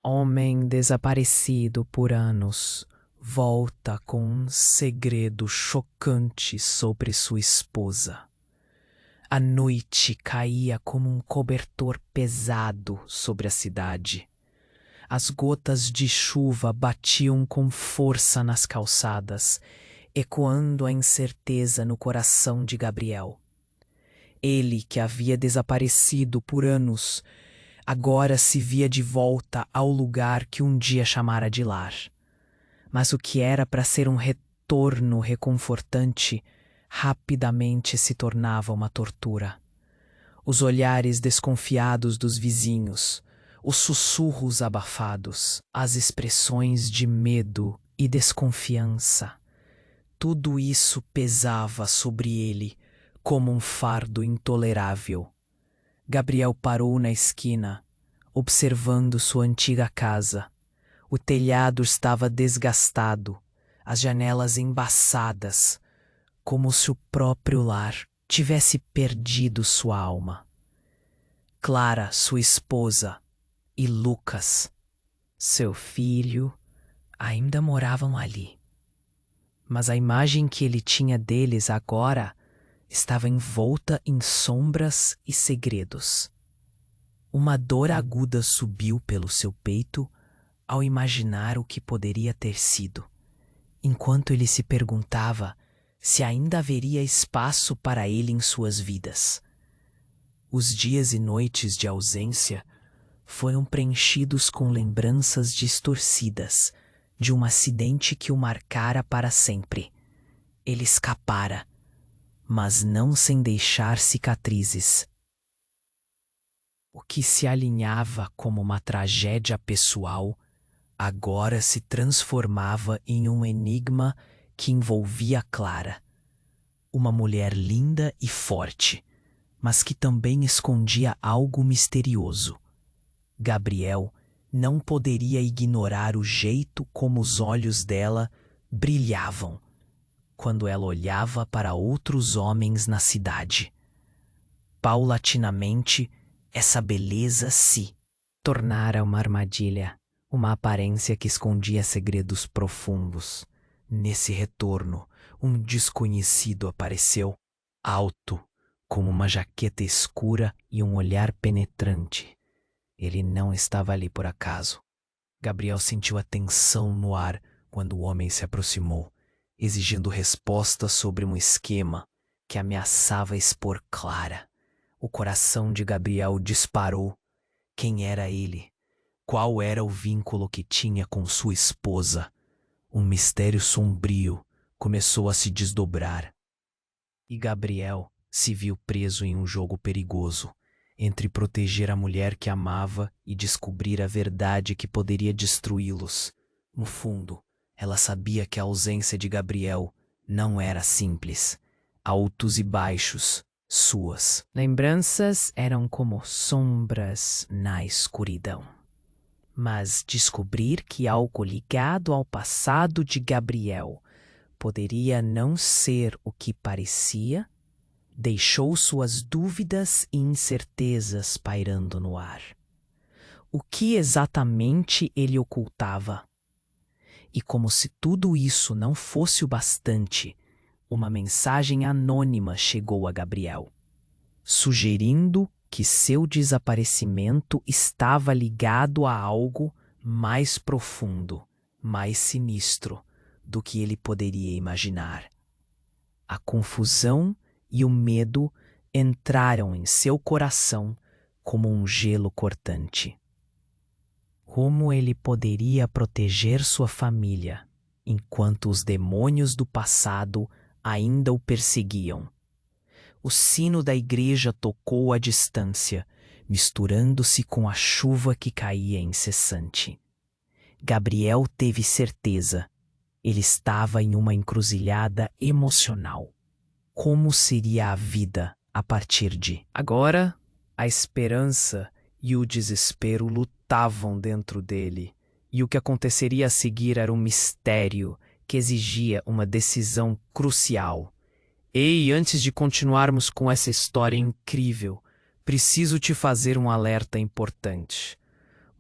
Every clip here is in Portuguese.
Homem desaparecido por anos volta com um segredo chocante sobre sua esposa. A noite caía como um cobertor pesado sobre a cidade. As gotas de chuva batiam com força nas calçadas, ecoando a incerteza no coração de Gabriel. Ele, que havia desaparecido por anos, agora se via de volta ao lugar que um dia chamara de lar. Mas o que era para ser um retorno reconfortante, rapidamente se tornava uma tortura. Os olhares desconfiados dos vizinhos, os sussurros abafados, as expressões de medo e desconfiança. Tudo isso pesava sobre ele como um fardo intolerável. Gabriel parou na esquina, observando sua antiga casa. O telhado estava desgastado, as janelas embaçadas, como se o próprio lar tivesse perdido sua alma. Clara, sua esposa, e Lucas, seu filho, ainda moravam ali. Mas a imagem que ele tinha deles agora estava envolta em sombras e segredos. Uma dor aguda subiu pelo seu peito ao imaginar o que poderia ter sido, enquanto ele se perguntava se ainda haveria espaço para ele em suas vidas. Os dias e noites de ausência foram preenchidos com lembranças distorcidas de um acidente que o marcara para sempre. Ele escapara, mas não sem deixar cicatrizes. O que se alinhava como uma tragédia pessoal agora se transformava em um enigma que envolvia Clara, uma mulher linda e forte, mas que também escondia algo misterioso. Gabriel não poderia ignorar o jeito como os olhos dela brilhavam quando ela olhava para outros homens na cidade. Paulatinamente, essa beleza se tornara uma armadilha, uma aparência que escondia segredos profundos. Nesse retorno, um desconhecido apareceu, alto, com uma jaqueta escura e um olhar penetrante. Ele não estava ali por acaso. Gabriel sentiu a tensão no ar quando o homem se aproximou, exigindo respostas sobre um esquema que ameaçava expor Clara. O coração de Gabriel disparou. Quem era ele? Qual era o vínculo que tinha com sua esposa? Um mistério sombrio começou a se desdobrar. E Gabriel se viu preso em um jogo perigoso, entre proteger a mulher que amava e descobrir a verdade que poderia destruí-los. No fundo, ela sabia que a ausência de Gabriel não era simples. Altos e baixos, suas lembranças eram como sombras na escuridão. Mas descobrir que algo ligado ao passado de Gabriel poderia não ser o que parecia, deixou suas dúvidas e incertezas pairando no ar. O que exatamente ele ocultava? E como se tudo isso não fosse o bastante, uma mensagem anônima chegou a Gabriel, sugerindo que seu desaparecimento estava ligado a algo mais profundo, mais sinistro do que ele poderia imaginar. A confusão e o medo entraram em seu coração como um gelo cortante. Como ele poderia proteger sua família enquanto os demônios do passado ainda o perseguiam? O sino da igreja tocou à distância, misturando-se com a chuva que caía incessante. Gabriel teve certeza. Ele estava em uma encruzilhada emocional. Como seria a vida a partir de agora? A esperança e o desespero lutavam dentro dele, e o que aconteceria a seguir era um mistério que exigia uma decisão crucial. Ei, antes de continuarmos com essa história incrível, preciso te fazer um alerta importante.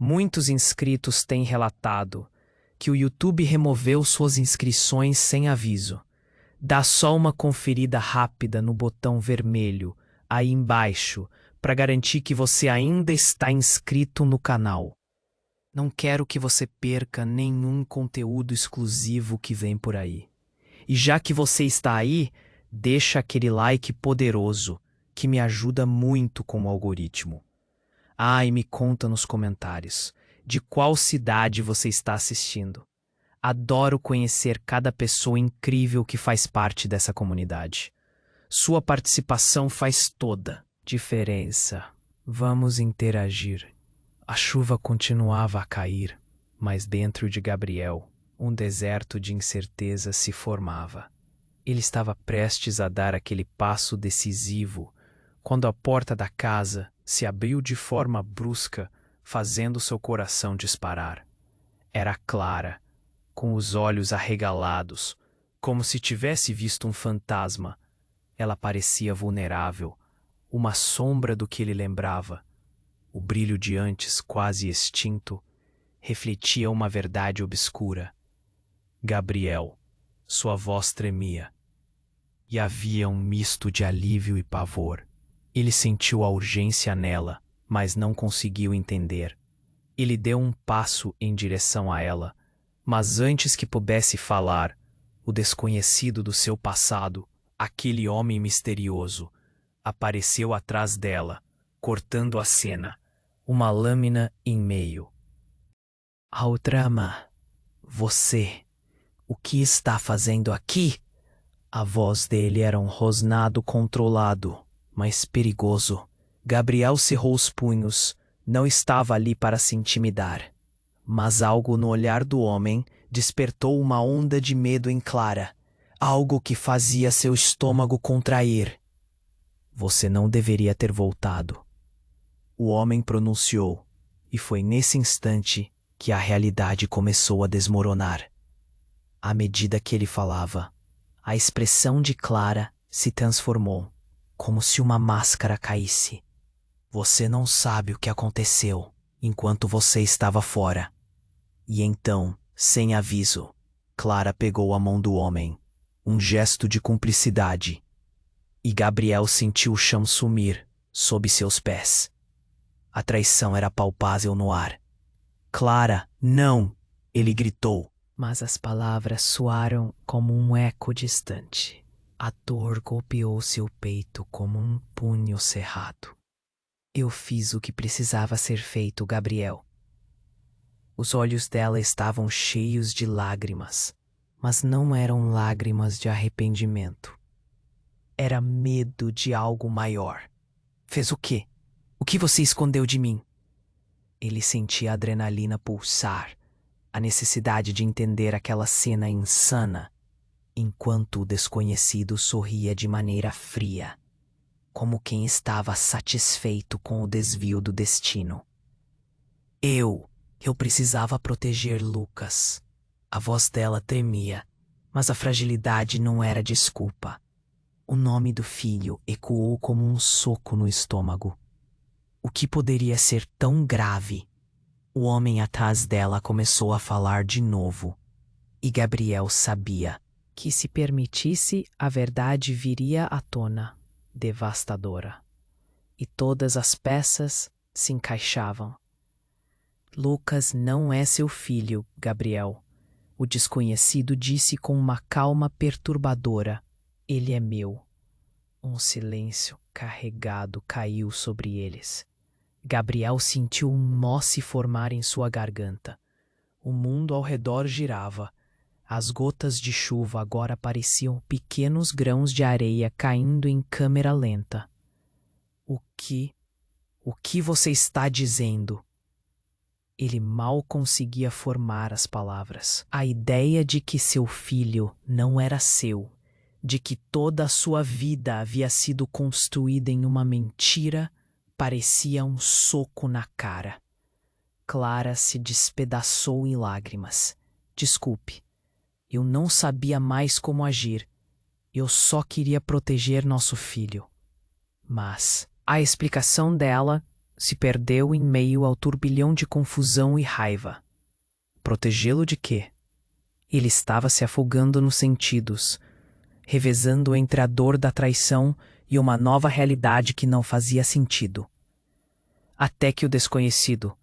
Muitos inscritos têm relatado que o YouTube removeu suas inscrições sem aviso. Dá só uma conferida rápida no botão vermelho aí embaixo para garantir que você ainda está inscrito no canal. Não quero que você perca nenhum conteúdo exclusivo que vem por aí. E já que você está aí, deixa aquele like poderoso que me ajuda muito com o algoritmo. E me conta nos comentários de qual cidade você está assistindo. Adoro conhecer cada pessoa incrível que faz parte dessa comunidade. Sua participação faz toda diferença. Vamos interagir. A chuva continuava a cair, mas dentro de Gabriel, um deserto de incerteza se formava. Ele estava prestes a dar aquele passo decisivo quando a porta da casa se abriu de forma brusca, fazendo seu coração disparar. Era Clara, com os olhos arregalados, como se tivesse visto um fantasma. Ela parecia vulnerável, uma sombra do que ele lembrava. O brilho de antes, quase extinto, refletia uma verdade obscura. Gabriel, sua voz tremia, e havia um misto de alívio e pavor. Ele sentiu a urgência nela, mas não conseguiu entender. Ele deu um passo em direção a ela, mas antes que pudesse falar, o desconhecido do seu passado, aquele homem misterioso, apareceu atrás dela, cortando a cena, uma lâmina em meio. Aldrama, você, o que está fazendo aqui? A voz dele era um rosnado controlado, mas perigoso. Gabriel cerrou os punhos. Não estava ali para se intimidar. Mas algo no olhar do homem despertou uma onda de medo em Clara. Algo que fazia seu estômago contrair. Você não deveria ter voltado. O homem pronunciou, e foi nesse instante que a realidade começou a desmoronar. À medida que ele falava, a expressão de Clara se transformou, como se uma máscara caísse. Você não sabe o que aconteceu enquanto você estava fora. E então, sem aviso, Clara pegou a mão do homem, um gesto de cumplicidade. E Gabriel sentiu o chão sumir sob seus pés. A traição era palpável no ar. Clara, não! Ele gritou. Mas as palavras soaram como um eco distante. A dor golpeou seu peito como um punho cerrado. Eu fiz o que precisava ser feito, Gabriel. Os olhos dela estavam cheios de lágrimas, mas não eram lágrimas de arrependimento. Era medo de algo maior. Fez o quê? O que você escondeu de mim? Ele sentia a adrenalina pulsar, a necessidade de entender aquela cena insana, enquanto o desconhecido sorria de maneira fria, como quem estava satisfeito com o desvio do destino. Eu precisava proteger Lucas. A voz dela tremia, mas a fragilidade não era desculpa. O nome do filho ecoou como um soco no estômago. O que poderia ser tão grave? O homem atrás dela começou a falar de novo, e Gabriel sabia que se permitisse, a verdade viria à tona, devastadora. E todas as peças se encaixavam. Lucas não é seu filho, Gabriel. O desconhecido disse com uma calma perturbadora. Ele é meu. Um silêncio carregado caiu sobre eles. Gabriel sentiu um nó se formar em sua garganta. O mundo ao redor girava. As gotas de chuva agora pareciam pequenos grãos de areia caindo em câmera lenta. O que você está dizendo? Ele mal conseguia formar as palavras. A ideia de que seu filho não era seu, de que toda a sua vida havia sido construída em uma mentira, parecia um soco na cara. Clara se despedaçou em lágrimas. Desculpe, eu não sabia mais como agir. Eu só queria proteger nosso filho. Mas a explicação dela se perdeu em meio ao turbilhão de confusão e raiva. Protegê-lo de quê? Ele estava se afogando nos sentidos, revezando entre a dor da traição e uma nova realidade que não fazia sentido. Até que o desconhecido,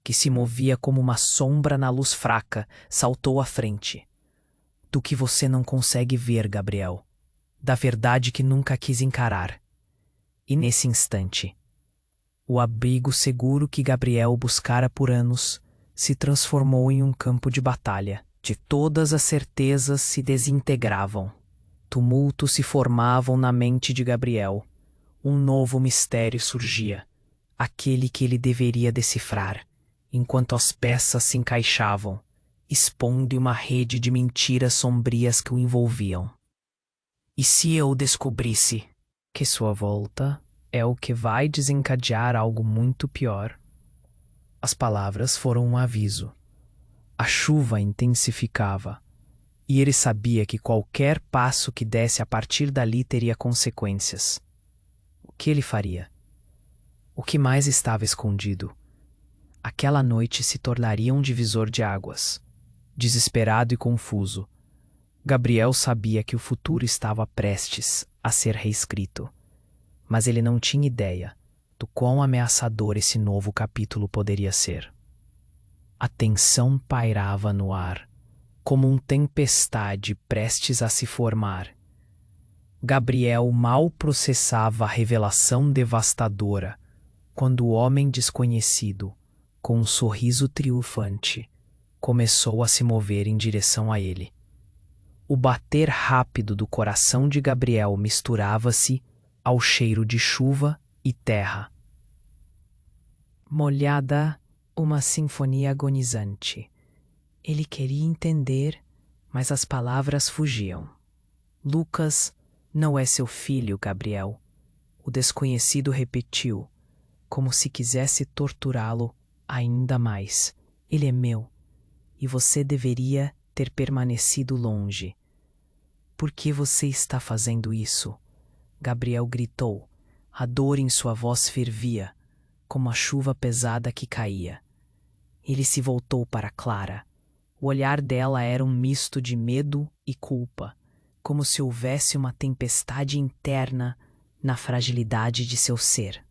que se movia como uma sombra na luz fraca, saltou à frente. Do que você não consegue ver, Gabriel. Da verdade que nunca quis encarar. E nesse instante, o abrigo seguro que Gabriel buscara por anos se transformou em um campo de batalha. De todas as certezas se desintegravam. Tumultos se formavam na mente de Gabriel. Um novo mistério surgia, aquele que ele deveria decifrar, enquanto as peças se encaixavam, expondo uma rede de mentiras sombrias que o envolviam. E se eu descobrisse que sua volta é o que vai desencadear algo muito pior? As palavras foram um aviso. A chuva intensificava, e ele sabia que qualquer passo que desse a partir dali teria consequências. O que ele faria? O que mais estava escondido? Aquela noite se tornaria um divisor de águas. Desesperado e confuso, Gabriel sabia que o futuro estava prestes a ser reescrito, mas ele não tinha ideia do quão ameaçador esse novo capítulo poderia ser. A tensão pairava no ar, como uma tempestade prestes a se formar. Gabriel mal processava a revelação devastadora quando o homem desconhecido, com um sorriso triunfante, começou a se mover em direção a ele. O bater rápido do coração de Gabriel misturava-se ao cheiro de chuva e terra. Molhada, uma sinfonia agonizante. Ele queria entender, mas as palavras fugiam. Lucas não é seu filho, Gabriel. O desconhecido repetiu, como se quisesse torturá-lo ainda mais. Ele é meu, e você deveria ter permanecido longe. Por que você está fazendo isso? Gabriel gritou. A dor em sua voz fervia, como a chuva pesada que caía. Ele se voltou para Clara. O olhar dela era um misto de medo e culpa, como se houvesse uma tempestade interna na fragilidade de seu ser.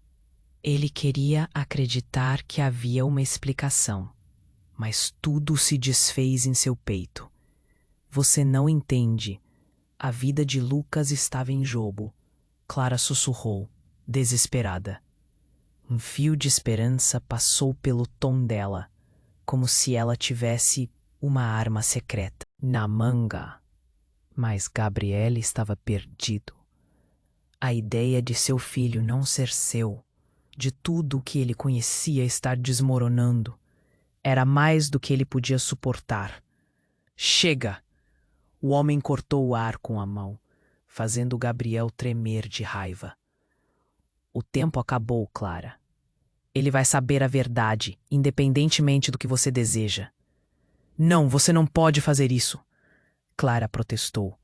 Ele queria acreditar que havia uma explicação, mas tudo se desfez em seu peito. Você não entende. A vida de Lucas estava em jogo. Clara sussurrou, desesperada. Um fio de esperança passou pelo tom dela, como se ela tivesse uma arma secreta na manga. Mas Gabriel estava perdido. A ideia de seu filho não ser seu, de tudo o que ele conhecia estar desmoronando, era mais do que ele podia suportar. Chega! O homem cortou o ar com a mão, fazendo Gabriel tremer de raiva. O tempo acabou, Clara. Ele vai saber a verdade, independentemente do que você deseja. Não, você não pode fazer isso. Clara protestou,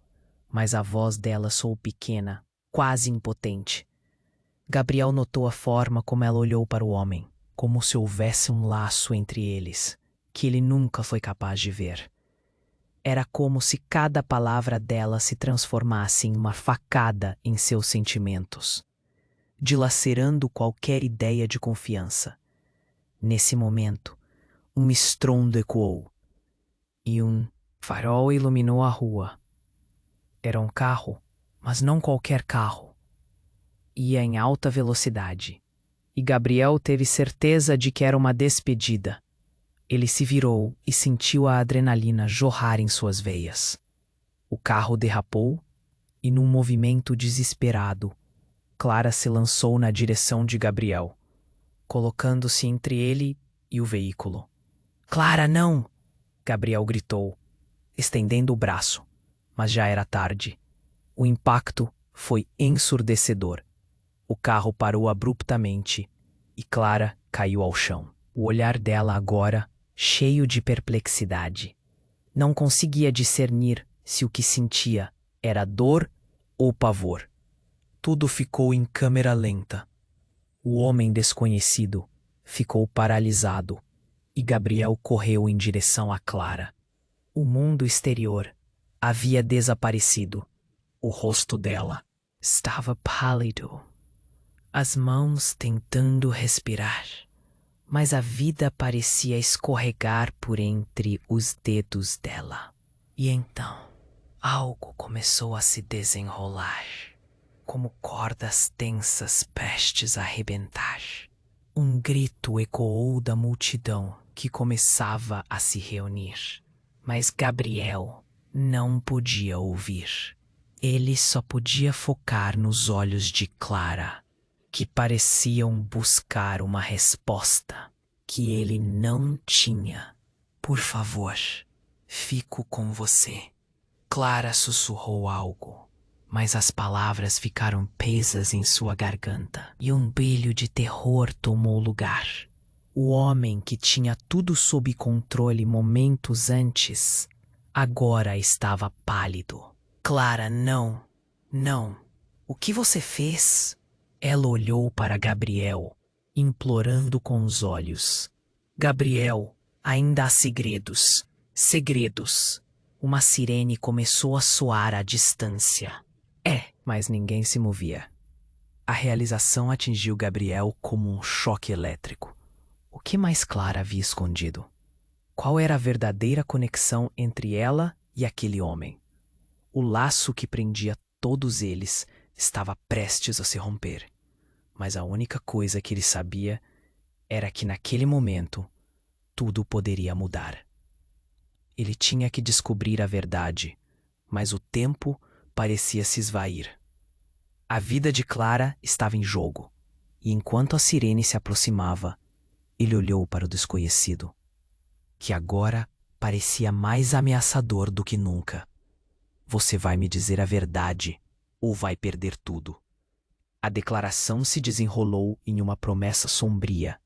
mas a voz dela soou pequena, quase impotente. Gabriel notou a forma como ela olhou para o homem, como se houvesse um laço entre eles, que ele nunca foi capaz de ver. Era como se cada palavra dela se transformasse em uma facada em seus sentimentos, dilacerando qualquer ideia de confiança. Nesse momento, um estrondo ecoou, e um farol iluminou a rua. Era um carro, mas não qualquer carro. Ia em alta velocidade, e Gabriel teve certeza de que era uma despedida. Ele se virou e sentiu a adrenalina jorrar em suas veias. O carro derrapou e, num movimento desesperado, Clara se lançou na direção de Gabriel, colocando-se entre ele e o veículo. Clara, não! Gabriel gritou, estendendo o braço, mas já era tarde. O impacto foi ensurdecedor. O carro parou abruptamente e Clara caiu ao chão. O olhar dela agora cheio de perplexidade. Não conseguia discernir se o que sentia era dor ou pavor. Tudo ficou em câmera lenta. O homem desconhecido ficou paralisado e Gabriel correu em direção a Clara. O mundo exterior havia desaparecido. O rosto dela estava pálido, as mãos tentando respirar, mas a vida parecia escorregar por entre os dedos dela. E então, algo começou a se desenrolar, como cordas tensas prestes a arrebentar. Um grito ecoou da multidão que começava a se reunir, mas Gabriel não podia ouvir. Ele só podia focar nos olhos de Clara, que pareciam buscar uma resposta que ele não tinha. Por favor, fico com você. Clara sussurrou algo, mas as palavras ficaram presas em sua garganta e um brilho de terror tomou lugar. O homem que tinha tudo sob controle momentos antes, agora estava pálido. Clara, não, não. O que você fez? Ela olhou para Gabriel, implorando com os olhos. Gabriel, ainda há segredos. Segredos. Uma sirene começou a soar à distância. Mas ninguém se movia. A realização atingiu Gabriel como um choque elétrico. O que mais Clara havia escondido? Qual era a verdadeira conexão entre ela e aquele homem? O laço que prendia todos eles estava prestes a se romper. Mas a única coisa que ele sabia era que naquele momento tudo poderia mudar. Ele tinha que descobrir a verdade, mas o tempo parecia se esvair. A vida de Clara estava em jogo, e enquanto a sirene se aproximava, ele olhou para o desconhecido, que agora parecia mais ameaçador do que nunca. Você vai me dizer a verdade, ou vai perder tudo. A declaração se desenrolou em uma promessa sombria,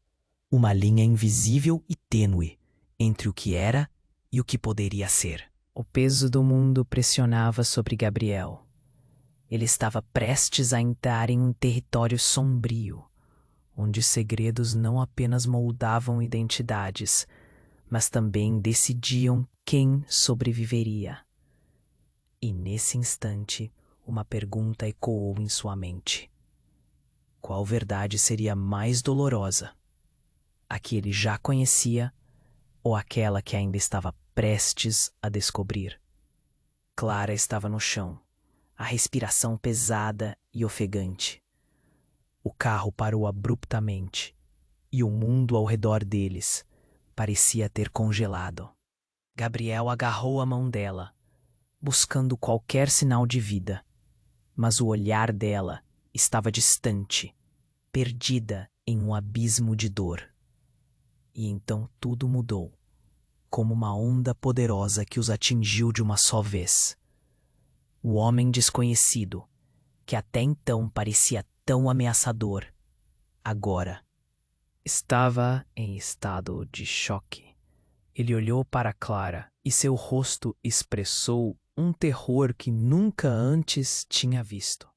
uma linha invisível e tênue entre o que era e o que poderia ser. O peso do mundo pressionava sobre Gabriel. Ele estava prestes a entrar em um território sombrio, onde segredos não apenas moldavam identidades, mas também decidiam quem sobreviveria. E nesse instante, uma pergunta ecoou em sua mente. Qual verdade seria mais dolorosa? A que ele já conhecia ou aquela que ainda estava prestes a descobrir? Clara estava no chão, a respiração pesada e ofegante. O carro parou abruptamente e o mundo ao redor deles parecia ter congelado. Gabriel agarrou a mão dela, buscando qualquer sinal de vida, mas o olhar dela estava distante, perdida em um abismo de dor. E então tudo mudou, como uma onda poderosa que os atingiu de uma só vez. O homem desconhecido, que até então parecia tão ameaçador, agora estava em estado de choque. Ele olhou para Clara e seu rosto expressou um terror que nunca antes tinha visto.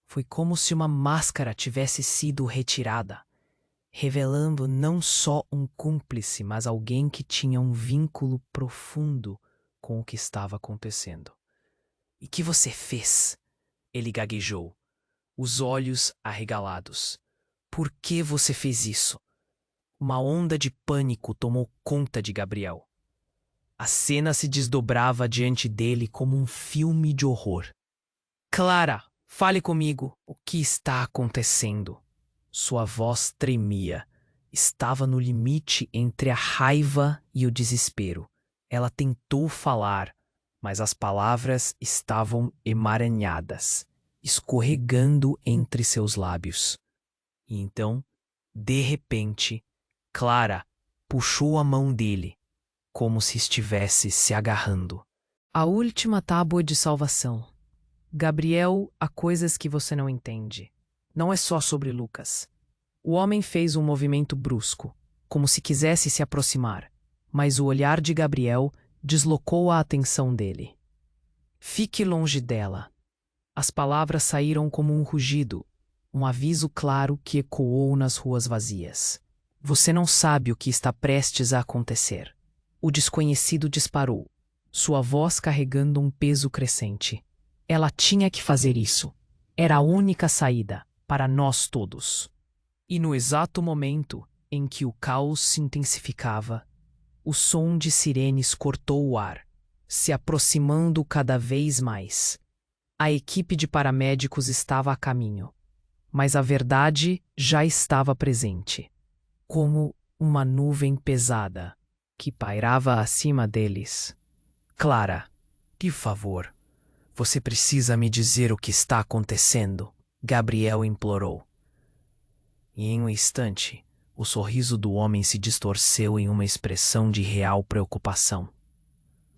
Foi como se uma máscara tivesse sido retirada, revelando não só um cúmplice, mas alguém que tinha um vínculo profundo com o que estava acontecendo. "E que você fez?" Ele gaguejou, os olhos arregalados. "Por que você fez isso?" Uma onda de pânico tomou conta de Gabriel. A cena se desdobrava diante dele como um filme de horror. "Clara, fale comigo. O que está acontecendo?" Sua voz tremia. Estava no limite entre a raiva e o desespero. Ela tentou falar, mas as palavras estavam emaranhadas, escorregando entre seus lábios. E então, de repente, Clara puxou a mão dele, como se estivesse se agarrando. A última tábua de salvação. Gabriel, há coisas que você não entende. Não é só sobre Lucas. O homem fez um movimento brusco, como se quisesse se aproximar, mas o olhar de Gabriel deslocou a atenção dele. "Fique longe dela." As palavras saíram como um rugido, Um aviso claro que ecoou nas ruas vazias. Você não sabe o que está prestes a acontecer. O desconhecido disparou, sua voz carregando um peso crescente. Ela tinha que fazer isso. Era a única saída para nós todos. E no exato momento em que o caos se intensificava, o som de sirenes cortou o ar, se aproximando cada vez mais. A equipe de paramédicos estava a caminho, mas a verdade já estava presente, como uma nuvem pesada que pairava acima deles. Clara, por favor, você precisa me dizer o que está acontecendo, Gabriel implorou. E em um instante, o sorriso do homem se distorceu em uma expressão de real preocupação.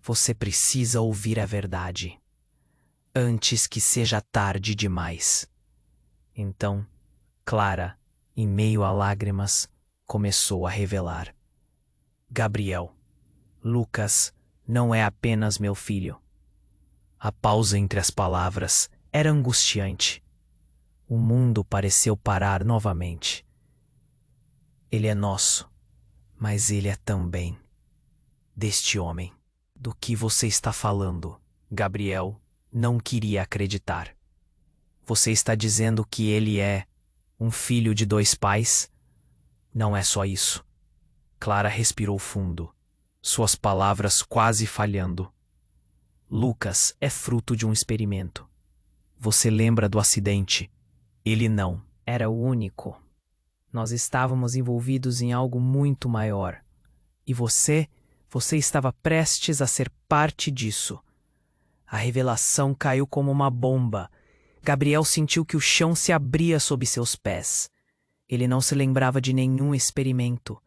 Você precisa ouvir a verdade, antes que seja tarde demais. Então, Clara, em meio a lágrimas, começou a revelar. Gabriel, Lucas não é apenas meu filho. A pausa entre as palavras era angustiante. O mundo pareceu parar novamente. Ele é nosso, mas ele é também deste homem. Do que você está falando? Gabriel não queria acreditar. Você está dizendo que ele é um filho de 2 pais? Não é só isso. Clara respirou fundo, suas palavras quase falhando. Lucas é fruto de um experimento. Você lembra do acidente? Ele não. Era o único. Nós estávamos envolvidos em algo muito maior. E você estava prestes a ser parte disso. A revelação caiu como uma bomba. Gabriel sentiu que o chão se abria sob seus pés. Ele não se lembrava de nenhum experimento,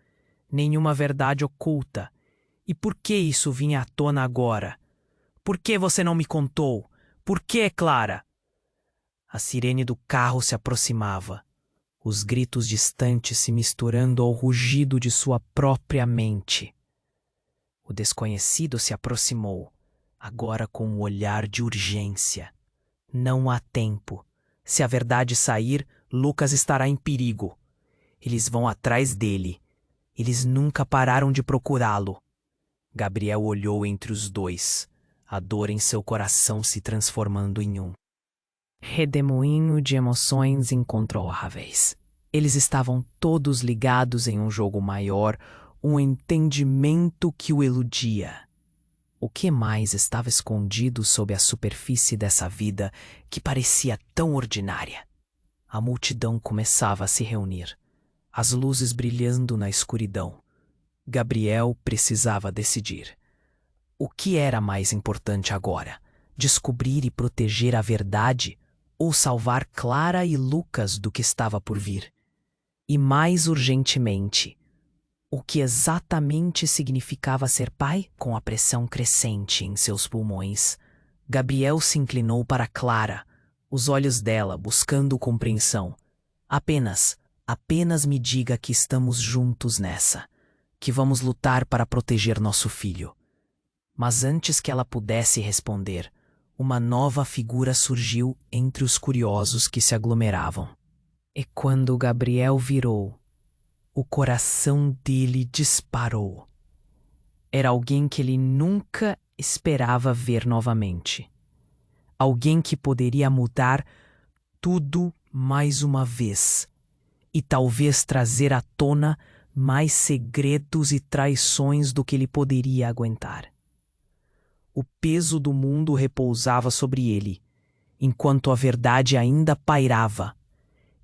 nenhuma verdade oculta. E por que isso vinha à tona agora? Por que você não me contou? Por que, Clara? A sirene do carro se aproximava, os gritos distantes se misturando ao rugido de sua própria mente. O desconhecido se aproximou, agora com um olhar de urgência. Não há tempo. Se a verdade sair, Lucas estará em perigo. Eles vão atrás dele. Eles nunca pararam de procurá-lo. Gabriel olhou entre os dois, a dor em seu coração se transformando em um redemoinho de emoções incontroláveis. Eles estavam todos ligados em um jogo maior, um entendimento que o eludia. O que mais estava escondido sob a superfície dessa vida que parecia tão ordinária? A multidão começava a se reunir, as luzes brilhando na escuridão. Gabriel precisava decidir. O que era mais importante agora? Descobrir e proteger a verdade ou salvar Clara e Lucas do que estava por vir? E mais urgentemente, o que exatamente significava ser pai? Com a pressão crescente em seus pulmões, Gabriel se inclinou para Clara, os olhos dela buscando compreensão. Apenas me diga que estamos juntos nessa, que vamos lutar para proteger nosso filho. Mas antes que ela pudesse responder, uma nova figura surgiu entre os curiosos que se aglomeravam. E quando Gabriel virou, o coração dele disparou. Era alguém que ele nunca esperava ver novamente. Alguém que poderia mudar tudo mais uma vez e talvez trazer à tona mais segredos e traições do que ele poderia aguentar. O peso do mundo repousava sobre ele, enquanto a verdade ainda pairava,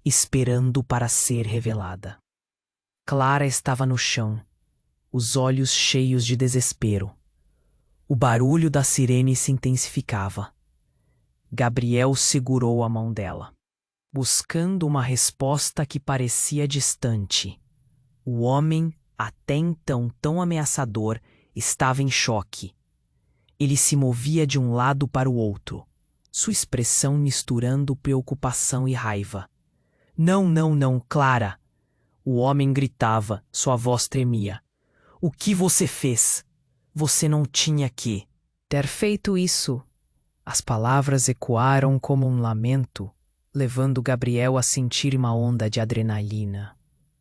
esperando para ser revelada. Clara estava no chão, os olhos cheios de desespero. O barulho da sirene se intensificava. Gabriel segurou a mão dela, buscando uma resposta que parecia distante. O homem, até então tão ameaçador, estava em choque. Ele se movia de um lado para o outro, sua expressão misturando preocupação e raiva. Não, não, não, Clara! O homem gritava, sua voz tremia. O que você fez? Você não tinha que ter feito isso. As palavras ecoaram como um lamento, levando Gabriel a sentir uma onda de adrenalina.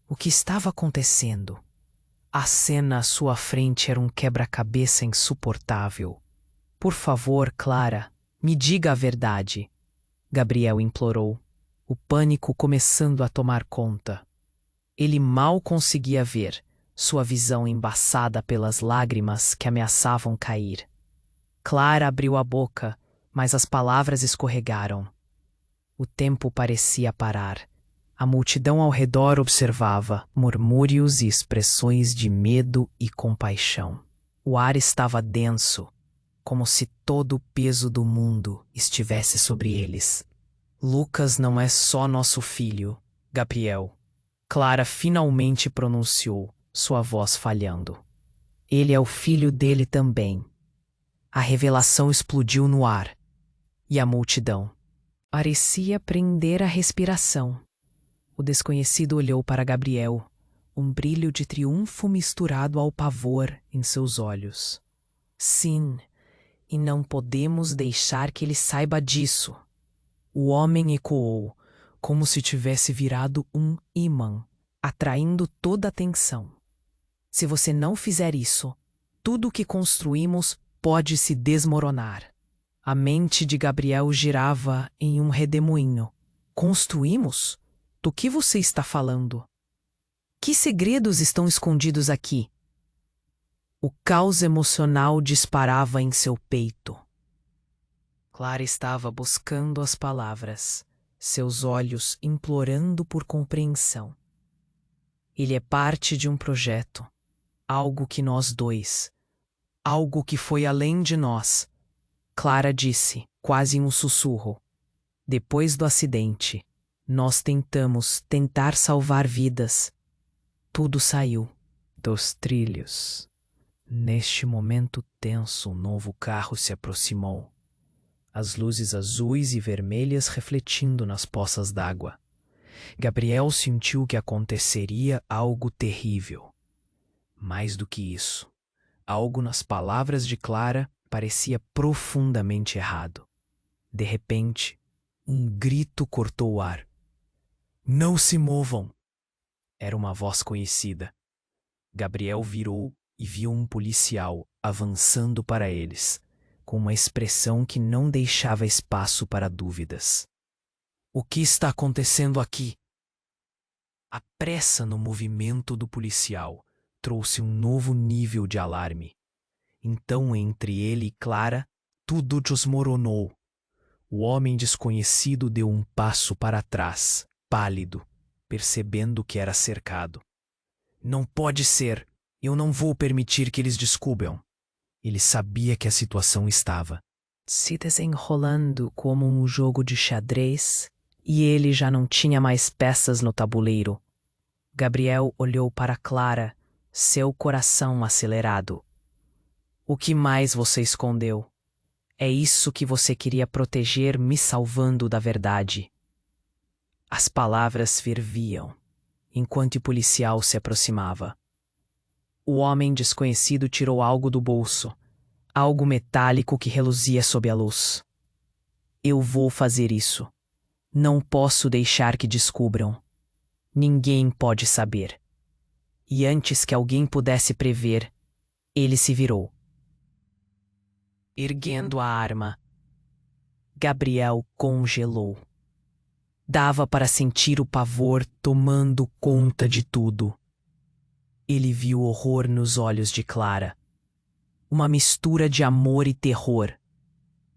O que estava acontecendo? A cena à sua frente era um quebra-cabeça insuportável. Por favor, Clara, me diga a verdade, Gabriel implorou, o pânico começando a tomar conta. Ele mal conseguia ver, sua visão embaçada pelas lágrimas que ameaçavam cair. Clara abriu a boca, mas as palavras escorregaram. O tempo parecia parar. A multidão ao redor observava murmúrios e expressões de medo e compaixão. O ar estava denso, como se todo o peso do mundo estivesse sobre eles. Lucas não é só nosso filho, Gabriel. Clara finalmente pronunciou, sua voz falhando. Ele é o filho dele também. A revelação explodiu no ar. E a multidão parecia prender a respiração. O desconhecido olhou para Gabriel, um brilho de triunfo misturado ao pavor em seus olhos. Sim, e não podemos deixar que ele saiba disso. O homem ecoou, como se tivesse virado um ímã, atraindo toda a atenção. Se você não fizer isso, tudo o que construímos pode se desmoronar. A mente de Gabriel girava em um redemoinho. Construímos? Do que você está falando? Que segredos estão escondidos aqui? O caos emocional disparava em seu peito. Clara estava buscando as palavras, seus olhos implorando por compreensão. Ele é parte de um projeto, algo que nós dois, algo que foi além de nós. Clara disse, quase em um sussurro. Depois do acidente, nós tentamos salvar vidas. Tudo saiu dos trilhos. Neste momento tenso, um novo carro se aproximou. As luzes azuis e vermelhas refletindo nas poças d'água. Gabriel sentiu que aconteceria algo terrível. Mais do que isso, algo nas palavras de Clara parecia profundamente errado. De repente, um grito cortou o ar. Não se movam! Era uma voz conhecida. Gabriel virou e viu um policial avançando para eles, com uma expressão que não deixava espaço para dúvidas. O que está acontecendo aqui? A pressa no movimento do policial trouxe um novo nível de alarme. Então, entre ele e Clara, tudo desmoronou. O homem desconhecido deu um passo para trás, pálido, percebendo que era cercado. Não pode ser! Eu não vou permitir que eles descubram. Ele sabia que a situação estava se desenrolando como um jogo de xadrez e ele já não tinha mais peças no tabuleiro. Gabriel olhou para Clara, seu coração acelerado. O que mais você escondeu? É isso que você queria proteger, me salvando da verdade. As palavras ferviam, enquanto o policial se aproximava. O homem desconhecido tirou algo do bolso, algo metálico que reluzia sob a luz. Eu vou fazer isso. Não posso deixar que descubram. Ninguém pode saber. E antes que alguém pudesse prever, ele se virou. Erguendo a arma, Gabriel congelou. Dava para sentir o pavor tomando conta de tudo. Ele viu horror nos olhos de Clara. Uma mistura de amor e terror.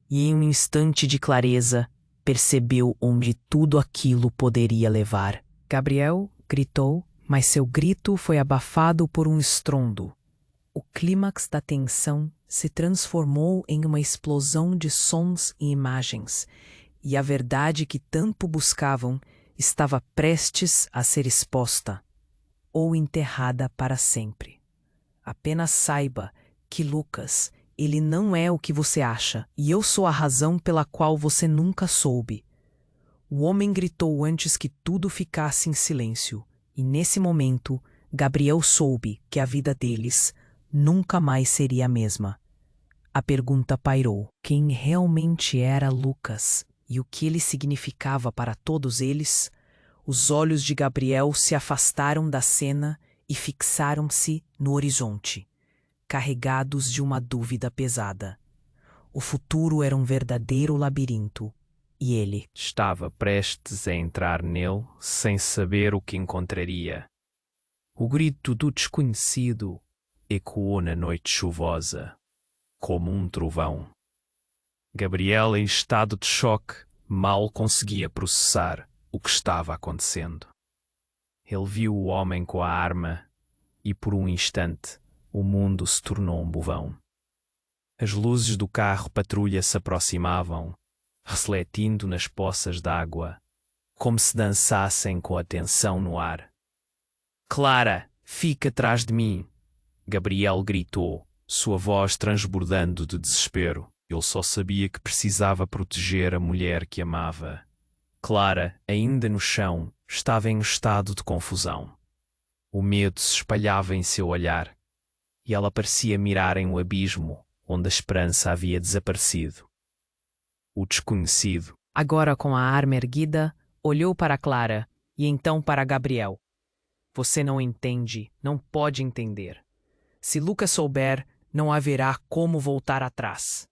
E em um instante de clareza, percebeu onde tudo aquilo poderia levar. Gabriel gritou, mas seu grito foi abafado por um estrondo. O clímax da tensão se transformou em uma explosão de sons e imagens, e a verdade que tanto buscavam estava prestes a ser exposta, ou enterrada para sempre. Apenas saiba que Lucas, ele não é o que você acha, e eu sou a razão pela qual você nunca soube. O homem gritou antes que tudo ficasse em silêncio, e nesse momento, Gabriel soube que a vida deles nunca mais seria a mesma. A pergunta pairou: quem realmente era Lucas? e o que ele significava para todos eles, os olhos de Gabriel se afastaram da cena e fixaram-se no horizonte, carregados de uma dúvida pesada. O futuro era um verdadeiro labirinto, e ele estava prestes a entrar nele sem saber o que encontraria. O grito do desconhecido ecoou na noite chuvosa, como um trovão. Gabriel, em estado de choque, mal conseguia processar o que estava acontecendo. Ele viu o homem com a arma e, por um instante, o mundo se tornou um bovão. As luzes do carro patrulha se aproximavam, refletindo nas poças d'água, como se dançassem com a tensão no ar. «Clara, fica atrás de mim!» Gabriel gritou, sua voz transbordando de desespero. Ele só sabia que precisava proteger a mulher que amava. Clara, ainda no chão, estava em estado de confusão. O medo se espalhava em seu olhar, e ela parecia mirar em um abismo onde a esperança havia desaparecido. O desconhecido, agora com a arma erguida, olhou para Clara e então para Gabriel. Você não entende, não pode entender. Se Lucas souber, não haverá como voltar atrás.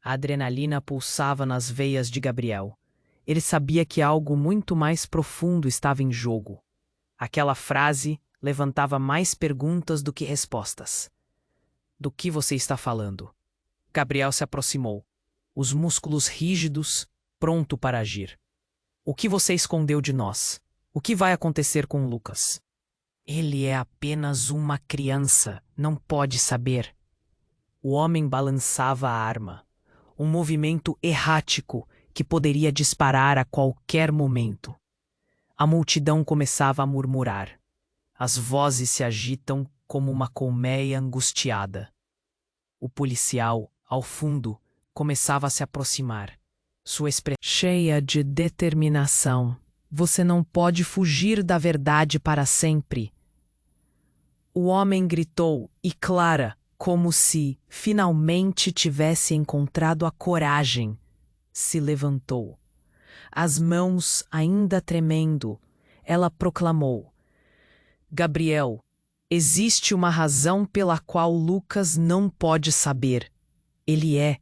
A adrenalina pulsava nas veias de Gabriel. Ele sabia que algo muito mais profundo estava em jogo. Aquela frase levantava mais perguntas do que respostas. Do que você está falando? Gabriel se aproximou, os músculos rígidos, pronto para agir. O que você escondeu de nós? O que vai acontecer com Lucas? Ele é apenas uma criança, não pode saber. O homem balançava a arma, um movimento errático que poderia disparar a qualquer momento. A multidão começava a murmurar. As vozes se agitam como uma colmeia angustiada. O policial, ao fundo, começava a se aproximar. Sua expressão cheia de determinação. Você não pode fugir da verdade para sempre. O homem gritou e Clara, como se finalmente tivesse encontrado a coragem, se levantou. As mãos ainda tremendo, ela proclamou: Gabriel, existe uma razão pela qual Lucas não pode saber. Ele é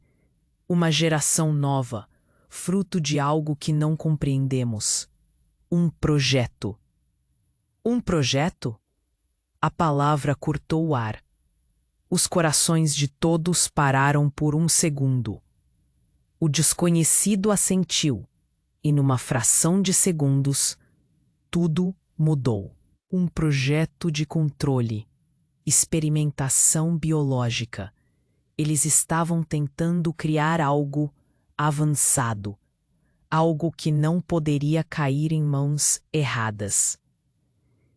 uma geração nova, fruto de algo que não compreendemos. Um projeto. Um projeto? A palavra cortou o ar. Os corações de todos pararam por um segundo. O desconhecido assentiu, e numa fração de segundos, tudo mudou. Um projeto de controle, experimentação biológica. Eles estavam tentando criar algo avançado, algo que não poderia cair em mãos erradas.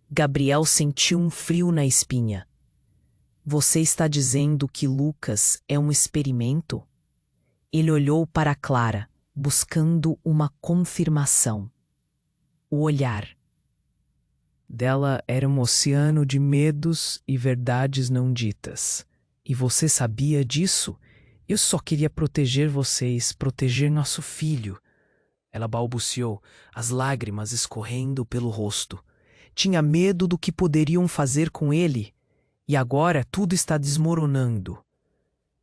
Gabriel sentiu um frio na espinha. Você está dizendo que Lucas é um experimento? Ele olhou para Clara, buscando uma confirmação. O olhar dela era um oceano de medos e verdades não ditas. E você sabia disso? Eu só queria proteger vocês, proteger nosso filho. Ela balbuciou, as lágrimas escorrendo pelo rosto. Tinha medo do que poderiam fazer com ele. E agora tudo está desmoronando.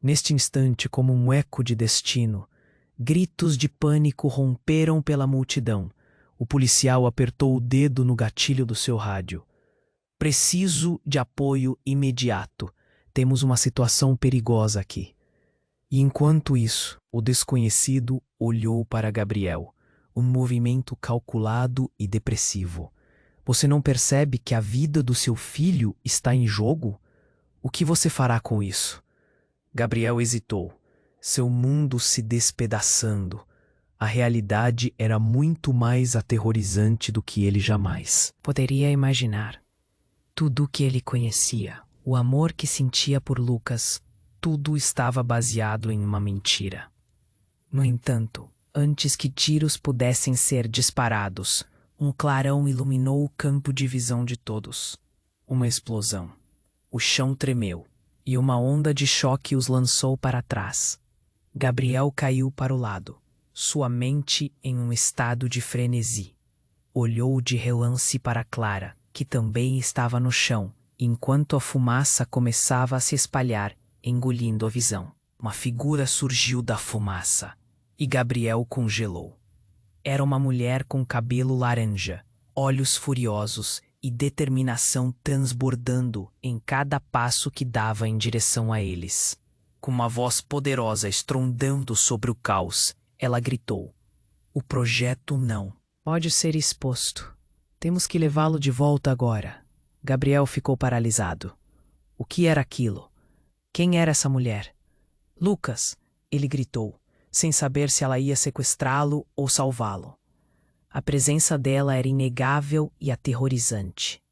Neste instante, como um eco de destino, gritos de pânico romperam pela multidão. O policial apertou o dedo no gatilho do seu rádio. Preciso de apoio imediato. Temos uma situação perigosa aqui. E enquanto isso, o desconhecido olhou para Gabriel, um movimento calculado e depressivo. Você não percebe que a vida do seu filho está em jogo? O que você fará com isso? Gabriel hesitou, seu mundo se despedaçando. A realidade era muito mais aterrorizante do que ele jamais poderia imaginar. Tudo o que ele conhecia, o amor que sentia por Lucas, tudo estava baseado em uma mentira. No entanto, antes que tiros pudessem ser disparados, um clarão iluminou o campo de visão de todos. Uma explosão. O chão tremeu, e uma onda de choque os lançou para trás. Gabriel caiu para o lado, sua mente em um estado de frenesi. Olhou de relance para Clara, que também estava no chão, enquanto a fumaça começava a se espalhar, engolindo a visão. Uma figura surgiu da fumaça, e Gabriel congelou. Era uma mulher com cabelo laranja, olhos furiosos e determinação transbordando em cada passo que dava em direção a eles. Com uma voz poderosa estrondando sobre o caos, ela gritou: "O projeto não pode ser exposto. Temos que levá-lo de volta agora." Gabriel ficou paralisado. O que era aquilo? Quem era essa mulher? "Lucas!" ele gritou, sem saber se ela ia sequestrá-lo ou salvá-lo. A presença dela era inegável e aterrorizante.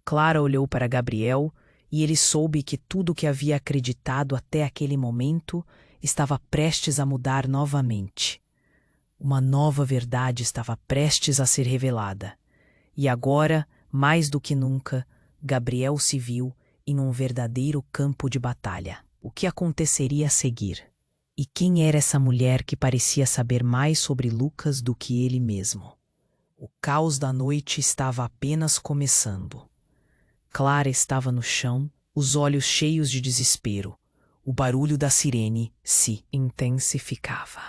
Clara olhou para Gabriel e ele soube que tudo o que havia acreditado até aquele momento estava prestes a mudar novamente. Uma nova verdade estava prestes a ser revelada. E agora, mais do que nunca, Gabriel se viu em um verdadeiro campo de batalha. O que aconteceria a seguir? E quem era essa mulher que parecia saber mais sobre Lucas do que ele mesmo? O caos da noite estava apenas começando. Clara estava no chão, os olhos cheios de desespero. O barulho da sirene se intensificava.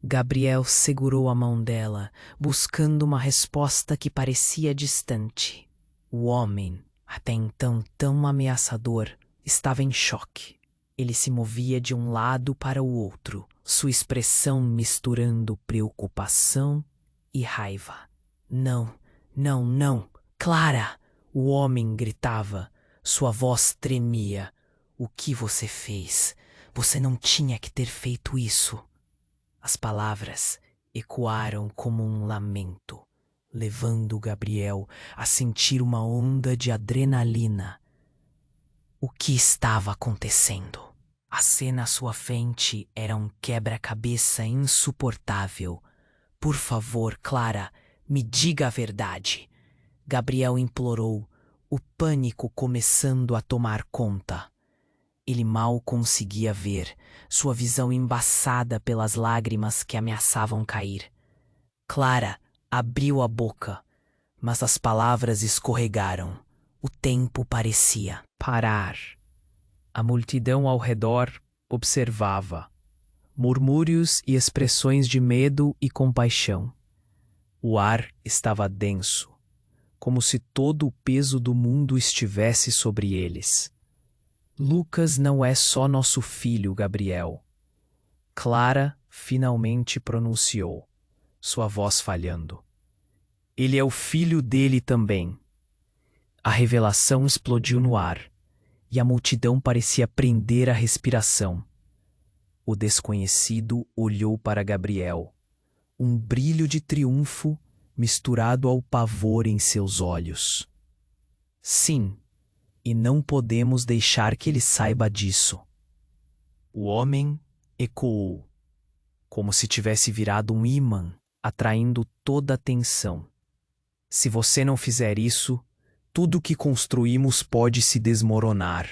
Gabriel segurou a mão dela, buscando uma resposta que parecia distante. O homem, até então tão ameaçador, estava em choque. Ele se movia de um lado para o outro, sua expressão misturando preocupação e raiva. "Não, não, não! Clara!" O homem gritava, sua voz tremia. "O que você fez? Você não tinha que ter feito isso." As palavras ecoaram como um lamento, levando Gabriel a sentir uma onda de adrenalina. O que estava acontecendo? A cena à sua frente era um quebra-cabeça insuportável. "Por favor, Clara, me diga a verdade." Gabriel implorou, o pânico começando a tomar conta. Ele mal conseguia ver, sua visão embaçada pelas lágrimas que ameaçavam cair. Clara abriu a boca, mas as palavras escorregaram. O tempo parecia parar. A multidão ao redor observava, murmúrios e expressões de medo e compaixão. O ar estava denso, como se todo o peso do mundo estivesse sobre eles. "Lucas não é só nosso filho, Gabriel." Clara finalmente pronunciou, sua voz falhando. "Ele é o filho dele também." A revelação explodiu no ar, e a multidão parecia prender a respiração. O desconhecido olhou para Gabriel, um brilho de triunfo misturado ao pavor em seus olhos. "Sim, e não podemos deixar que ele saiba disso." O homem ecoou, como se tivesse virado um ímã, atraindo toda a atenção. "Se você não fizer isso, tudo o que construímos pode se desmoronar."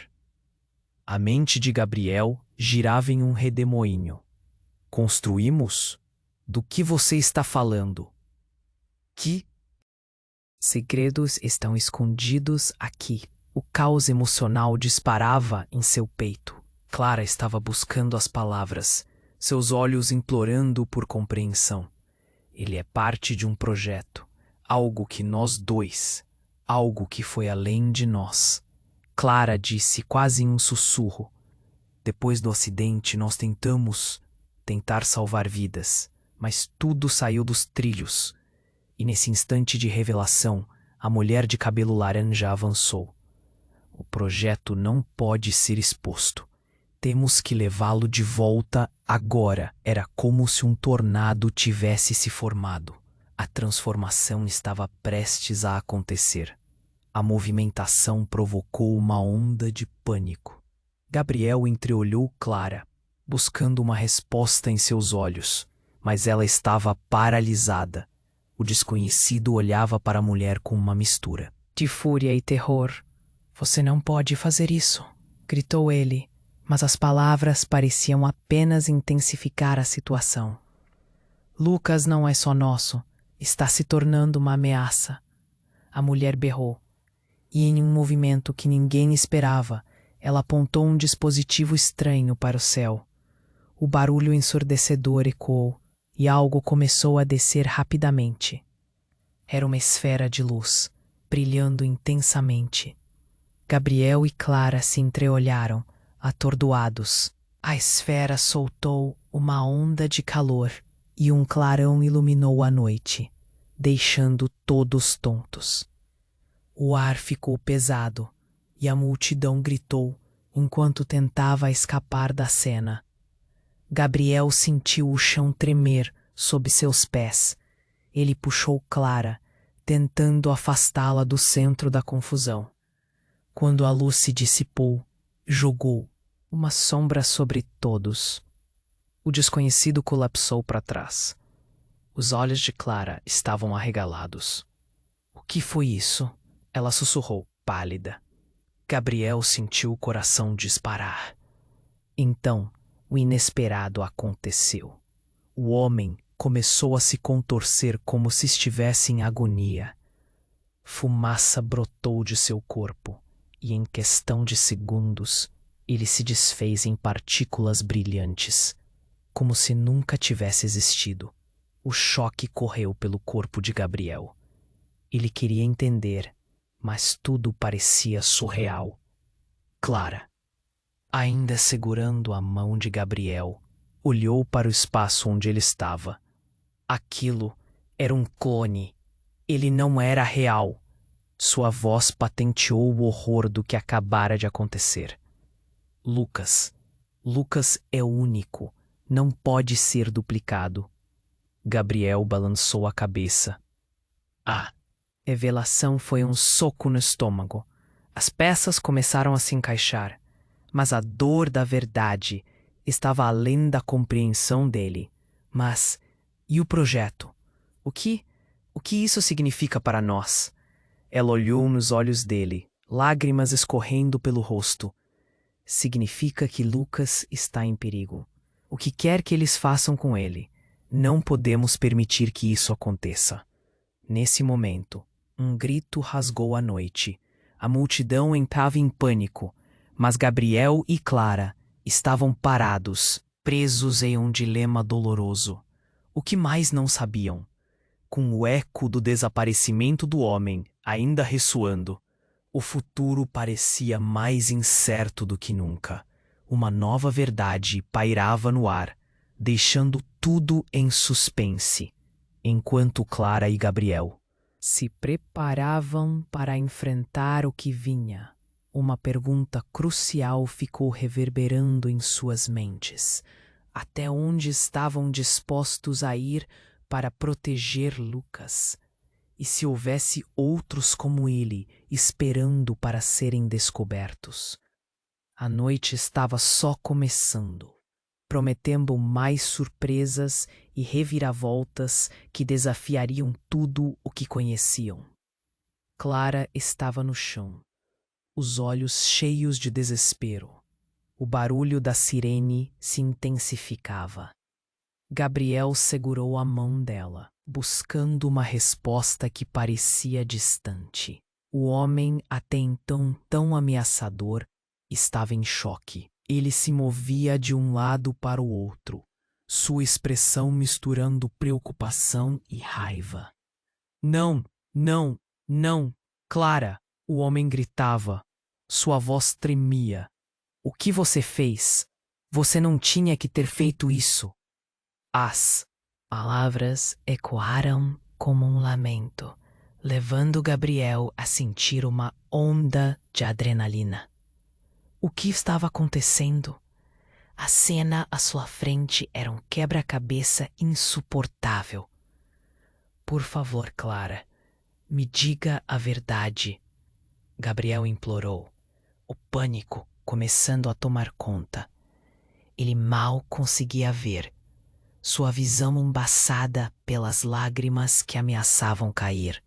A mente de Gabriel girava em um redemoinho. "Construímos? Do que você está falando?" "Que segredos estão escondidos aqui?" O caos emocional disparava em seu peito. Clara estava buscando as palavras, seus olhos implorando por compreensão. "Ele é parte de um projeto, algo que nós dois, algo que foi além de nós." Clara disse quase em um sussurro. "Depois do acidente, nós tentar salvar vidas, mas tudo saiu dos trilhos." E nesse instante de revelação, a mulher de cabelo laranja avançou. "O projeto não pode ser exposto. Temos que levá-lo de volta agora." Era como se um tornado tivesse se formado. A transformação estava prestes a acontecer. A movimentação provocou uma onda de pânico. Gabriel entreolhou Clara, buscando uma resposta em seus olhos, mas ela estava paralisada. O desconhecido olhava para a mulher com uma mistura de fúria e terror. "Você não pode fazer isso", gritou ele, mas as palavras pareciam apenas intensificar a situação. Lucas não é só nosso, está se tornando uma ameaça. A mulher berrou, e em um movimento que ninguém esperava, ela apontou um dispositivo estranho para o céu. O barulho ensurdecedor ecoou, e algo começou a descer rapidamente. Era uma esfera de luz, brilhando intensamente. Gabriel e Clara se entreolharam, atordoados. A esfera soltou uma onda de calor e um clarão iluminou a noite, deixando todos tontos. O ar ficou pesado e a multidão gritou enquanto tentava escapar da cena. Gabriel sentiu o chão tremer sob seus pés. Ele puxou Clara, tentando afastá-la do centro da confusão. Quando a luz se dissipou, jogou uma sombra sobre todos. O desconhecido colapsou para trás. Os olhos de Clara estavam arregalados. O que foi isso? Ela sussurrou, pálida. Gabriel sentiu o coração disparar. Então, o inesperado aconteceu. O homem começou a se contorcer como se estivesse em agonia. Fumaça brotou de seu corpo e, em questão de segundos, ele se desfez em partículas brilhantes, como se nunca tivesse existido. O choque correu pelo corpo de Gabriel. Ele queria entender, mas tudo parecia surreal. Clara, ainda segurando a mão de Gabriel, olhou para o espaço onde ele estava. Aquilo era um clone. Ele não era real. Sua voz patenteou o horror do que acabara de acontecer. Lucas é único. Não pode ser duplicado. Gabriel balançou a cabeça. A revelação foi um soco no estômago. As peças começaram a se encaixar, mas a dor da verdade estava além da compreensão dele. Mas, e o projeto? O que isso significa para nós? Ela olhou nos olhos dele, lágrimas escorrendo pelo rosto. Significa que Lucas está em perigo. O que quer que eles façam com ele, não podemos permitir que isso aconteça. Nesse momento, um grito rasgou a noite. A multidão entrava em pânico, mas Gabriel e Clara estavam parados, presos em um dilema doloroso. O que mais não sabiam? Com o eco do desaparecimento do homem ainda ressoando, o futuro parecia mais incerto do que nunca. Uma nova verdade pairava no ar, deixando tudo em suspense, enquanto Clara e Gabriel se preparavam para enfrentar o que vinha. Uma pergunta crucial ficou reverberando em suas mentes. Até onde estavam dispostos a ir para proteger Lucas? E se houvesse outros como ele, esperando para serem descobertos? A noite estava só começando, prometendo mais surpresas e reviravoltas que desafiariam tudo o que conheciam. Clara estava no chão, os olhos cheios de desespero. O barulho da sirene se intensificava. Gabriel segurou a mão dela, buscando uma resposta que parecia distante. O homem, até então tão ameaçador, estava em choque. Ele se movia de um lado para o outro, sua expressão misturando preocupação e raiva. Não, não, não, Clara! O homem gritava. Sua voz tremia. O que você fez? Você não tinha que ter feito isso. As palavras ecoaram como um lamento, levando Gabriel a sentir uma onda de adrenalina. O que estava acontecendo? A cena à sua frente era um quebra-cabeça insuportável. Por favor, Clara, me diga a verdade, Gabriel implorou, o pânico começando a tomar conta. Ele mal conseguia ver, sua visão embaçada pelas lágrimas que ameaçavam cair.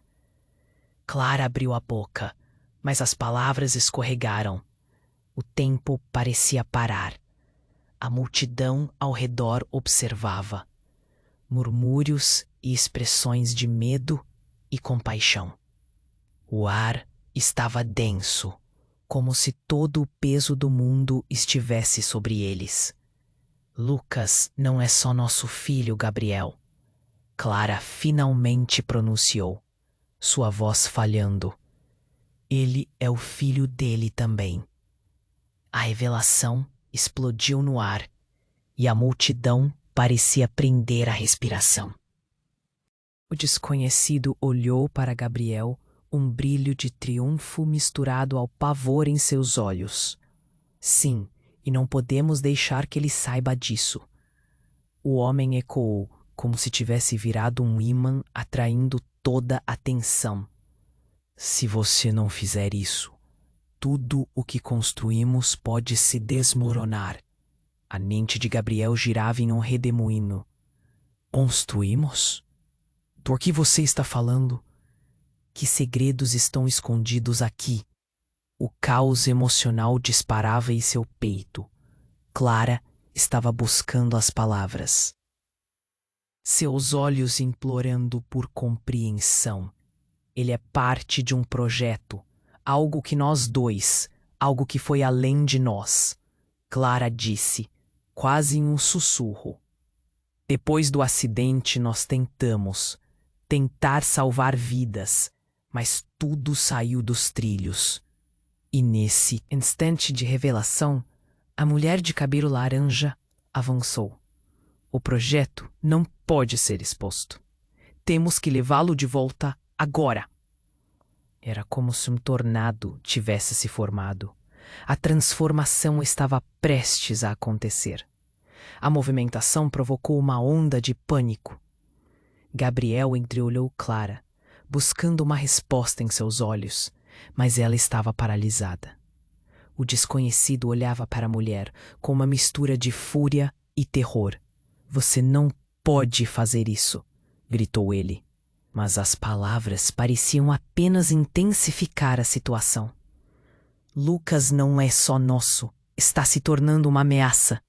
Clara abriu a boca, mas as palavras escorregaram. O tempo parecia parar. A multidão ao redor observava. murmúrios e expressões de medo e compaixão. O ar estava denso, como se todo o peso do mundo estivesse sobre eles. Lucas não é só nosso filho, Gabriel. Clara finalmente pronunciou, sua voz falhando. Ele é o filho dele também. A revelação explodiu no ar e a multidão parecia prender a respiração. O desconhecido olhou para Gabriel, um brilho de triunfo misturado ao pavor em seus olhos. Sim, e não podemos deixar que ele saiba disso. O homem ecoou, como se tivesse virado um ímã, atraindo toda a atenção. Se você não fizer isso, tudo o que construímos pode se desmoronar. A mente de Gabriel girava em um redemoinho. Construímos? Do que você está falando? Que segredos estão escondidos aqui? O caos emocional disparava em seu peito. Clara estava buscando as palavras. Seus olhos implorando por compreensão. Ele é parte de um projeto, algo que nós dois, algo que foi além de nós. Clara disse, quase em um sussurro. Depois do acidente, nós tentar salvar vidas, mas tudo saiu dos trilhos. E nesse instante de revelação, a mulher de cabelo laranja avançou. O projeto não pode ser exposto. Temos que levá-lo de volta agora. Era como se um tornado tivesse se formado. A transformação estava prestes a acontecer. A movimentação provocou uma onda de pânico. Gabriel entreolhou Clara, buscando uma resposta em seus olhos, mas ela estava paralisada. O desconhecido olhava para a mulher com uma mistura de fúria e terror. Você não pode fazer isso, gritou ele. Mas as palavras pareciam apenas intensificar a situação. Lucas não é só nosso, está se tornando uma ameaça.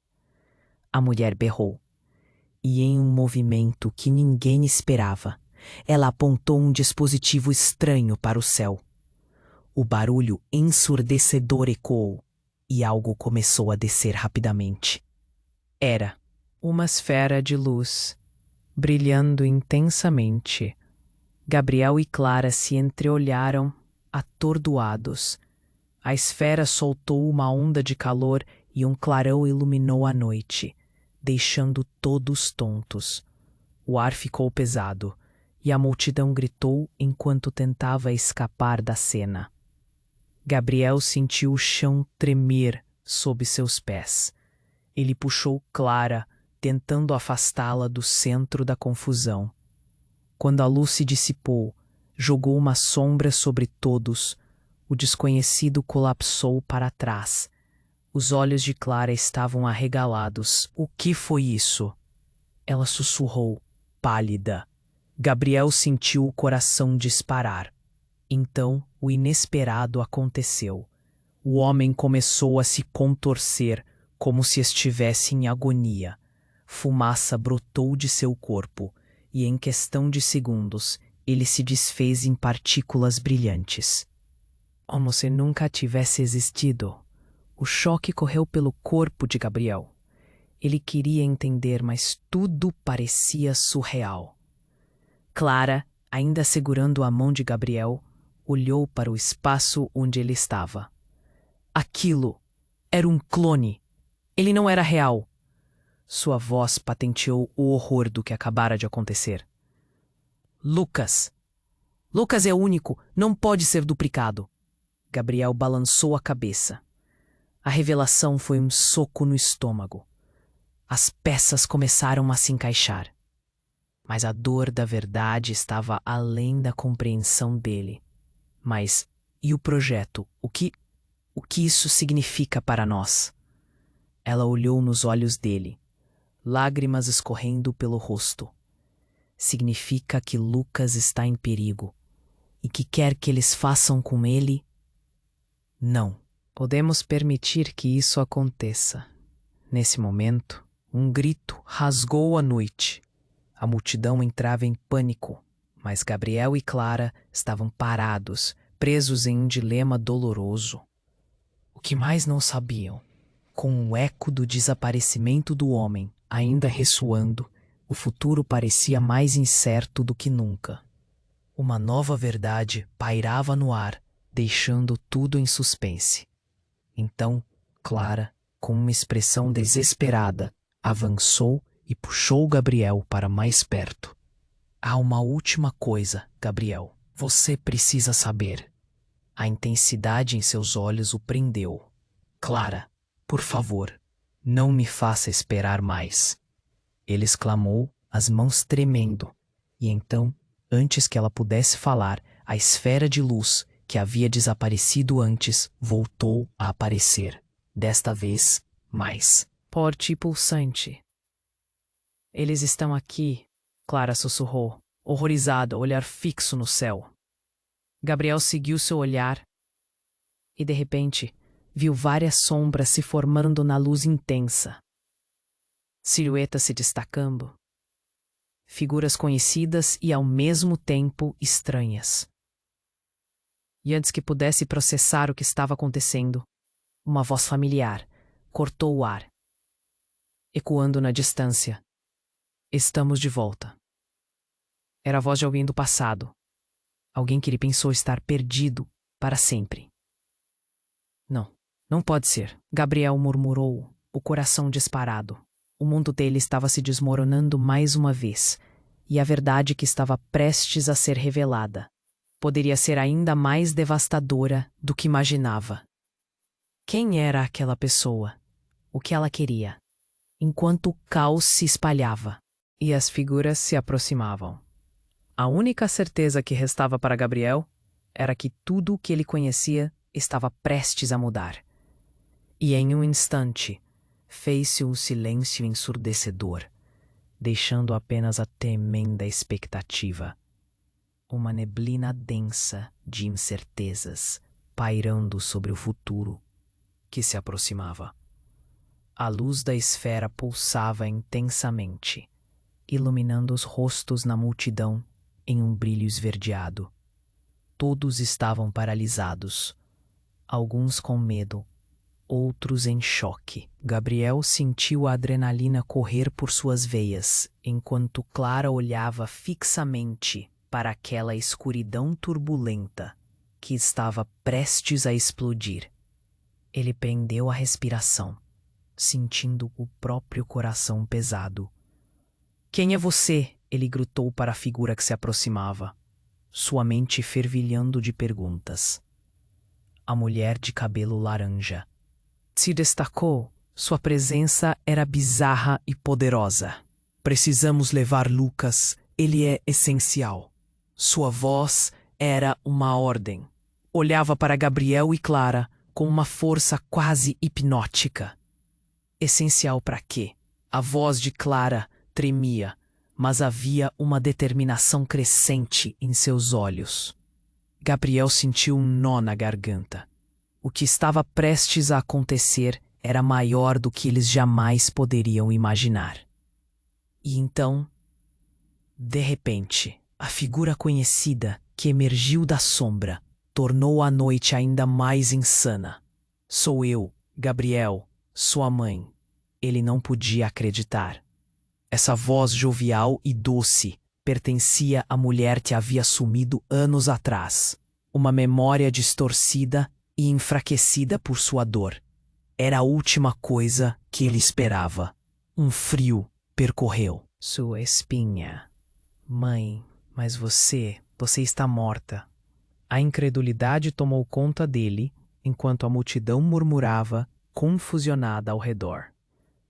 A mulher berrou. E em um movimento que ninguém esperava, ela apontou um dispositivo estranho para o céu. O barulho ensurdecedor ecoou e algo começou a descer rapidamente. Era uma esfera de luz, brilhando intensamente. Gabriel e Clara se entreolharam, atordoados. A esfera soltou uma onda de calor e um clarão iluminou a noite, deixando todos tontos. O ar ficou pesado e a multidão gritou enquanto tentava escapar da cena. Gabriel sentiu o chão tremer sob seus pés. Ele puxou Clara, tentando afastá-la do centro da confusão. Quando a luz se dissipou, jogou uma sombra sobre todos. O desconhecido colapsou para trás. Os olhos de Clara estavam arregalados. O que foi isso? Ela sussurrou, pálida. Gabriel sentiu o coração disparar. Então, o inesperado aconteceu. O homem começou a se contorcer, como se estivesse em agonia. Fumaça brotou de seu corpo, e em questão de segundos, ele se desfez em partículas brilhantes. Como se nunca tivesse existido. O choque correu pelo corpo de Gabriel. Ele queria entender, mas tudo parecia surreal. Clara, ainda segurando a mão de Gabriel, olhou para o espaço onde ele estava. Aquilo era um clone. Ele não era real. Sua voz patenteou o horror do que acabara de acontecer. Lucas! Lucas é único, não pode ser duplicado. Gabriel balançou a cabeça. A revelação foi um soco no estômago. As peças começaram a se encaixar. Mas a dor da verdade estava além da compreensão dele. Mas, e o projeto? O que isso significa para nós? Ela olhou nos olhos dele, lágrimas escorrendo pelo rosto. Significa que Lucas está em perigo. E que quer que eles façam com ele? Não. Podemos permitir que isso aconteça. Nesse momento, um grito rasgou a noite. A multidão entrava em pânico, mas Gabriel e Clara estavam parados, presos em um dilema doloroso. O que mais não sabiam? Com o eco do desaparecimento do homem ainda ressoando, o futuro parecia mais incerto do que nunca. Uma nova verdade pairava no ar, deixando tudo em suspense. Então, Clara, com uma expressão desesperada, avançou e puxou Gabriel para mais perto. Há uma última coisa, Gabriel. Você precisa saber. A intensidade em seus olhos o prendeu. Clara, por favor, não me faça esperar mais. Ele exclamou, as mãos tremendo, e então, antes que ela pudesse falar, a esfera de luz que havia desaparecido antes voltou a aparecer. Desta vez, mais forte e pulsante. Eles estão aqui, Clara sussurrou, horrorizada, olhar fixo no céu. Gabriel seguiu seu olhar e, de repente, viu várias sombras se formando na luz intensa. Silhuetas se destacando. Figuras conhecidas e, ao mesmo tempo, estranhas. E antes que pudesse processar o que estava acontecendo, uma voz familiar cortou o ar, ecoando na distância. Estamos de volta. Era a voz de alguém do passado. Alguém que ele pensou estar perdido para sempre. Não pode ser. Gabriel murmurou, o coração disparado. O mundo dele estava se desmoronando mais uma vez, e a verdade que estava prestes a ser revelada poderia ser ainda mais devastadora do que imaginava. Quem era aquela pessoa? O que ela queria? Enquanto o caos se espalhava e as figuras se aproximavam. A única certeza que restava para Gabriel era que tudo o que ele conhecia estava prestes a mudar. E em um instante, fez-se um silêncio ensurdecedor, deixando apenas a tremenda expectativa. Uma neblina densa de incertezas pairando sobre o futuro que se aproximava. A luz da esfera pulsava intensamente, iluminando os rostos na multidão em um brilho esverdeado. Todos estavam paralisados, alguns com medo, outros em choque. Gabriel sentiu a adrenalina correr por suas veias, enquanto Clara olhava fixamente para aquela escuridão turbulenta que estava prestes a explodir. Ele prendeu a respiração, sentindo o próprio coração pesado. Quem é você? Ele gritou para a figura que se aproximava, sua mente fervilhando de perguntas. A mulher de cabelo laranja se destacou. Sua presença era bizarra e poderosa. Precisamos levar Lucas, ele é essencial. Sua voz era uma ordem. Olhava para Gabriel e Clara com uma força quase hipnótica. Essencial para quê? A voz de Clara tremia, mas havia uma determinação crescente em seus olhos. Gabriel sentiu um nó na garganta. O que estava prestes a acontecer era maior do que eles jamais poderiam imaginar. E então, de repente, a figura conhecida que emergiu da sombra tornou a noite ainda mais insana. Sou eu, Gabriel, sua mãe. Ele não podia acreditar. Essa voz jovial e doce pertencia à mulher que havia sumido anos atrás. Uma memória distorcida e enfraquecida por sua dor. Era a última coisa que ele esperava. Um frio percorreu sua espinha. Mãe, mas você está morta. A incredulidade tomou conta dele, enquanto a multidão murmurava, confusionada ao redor.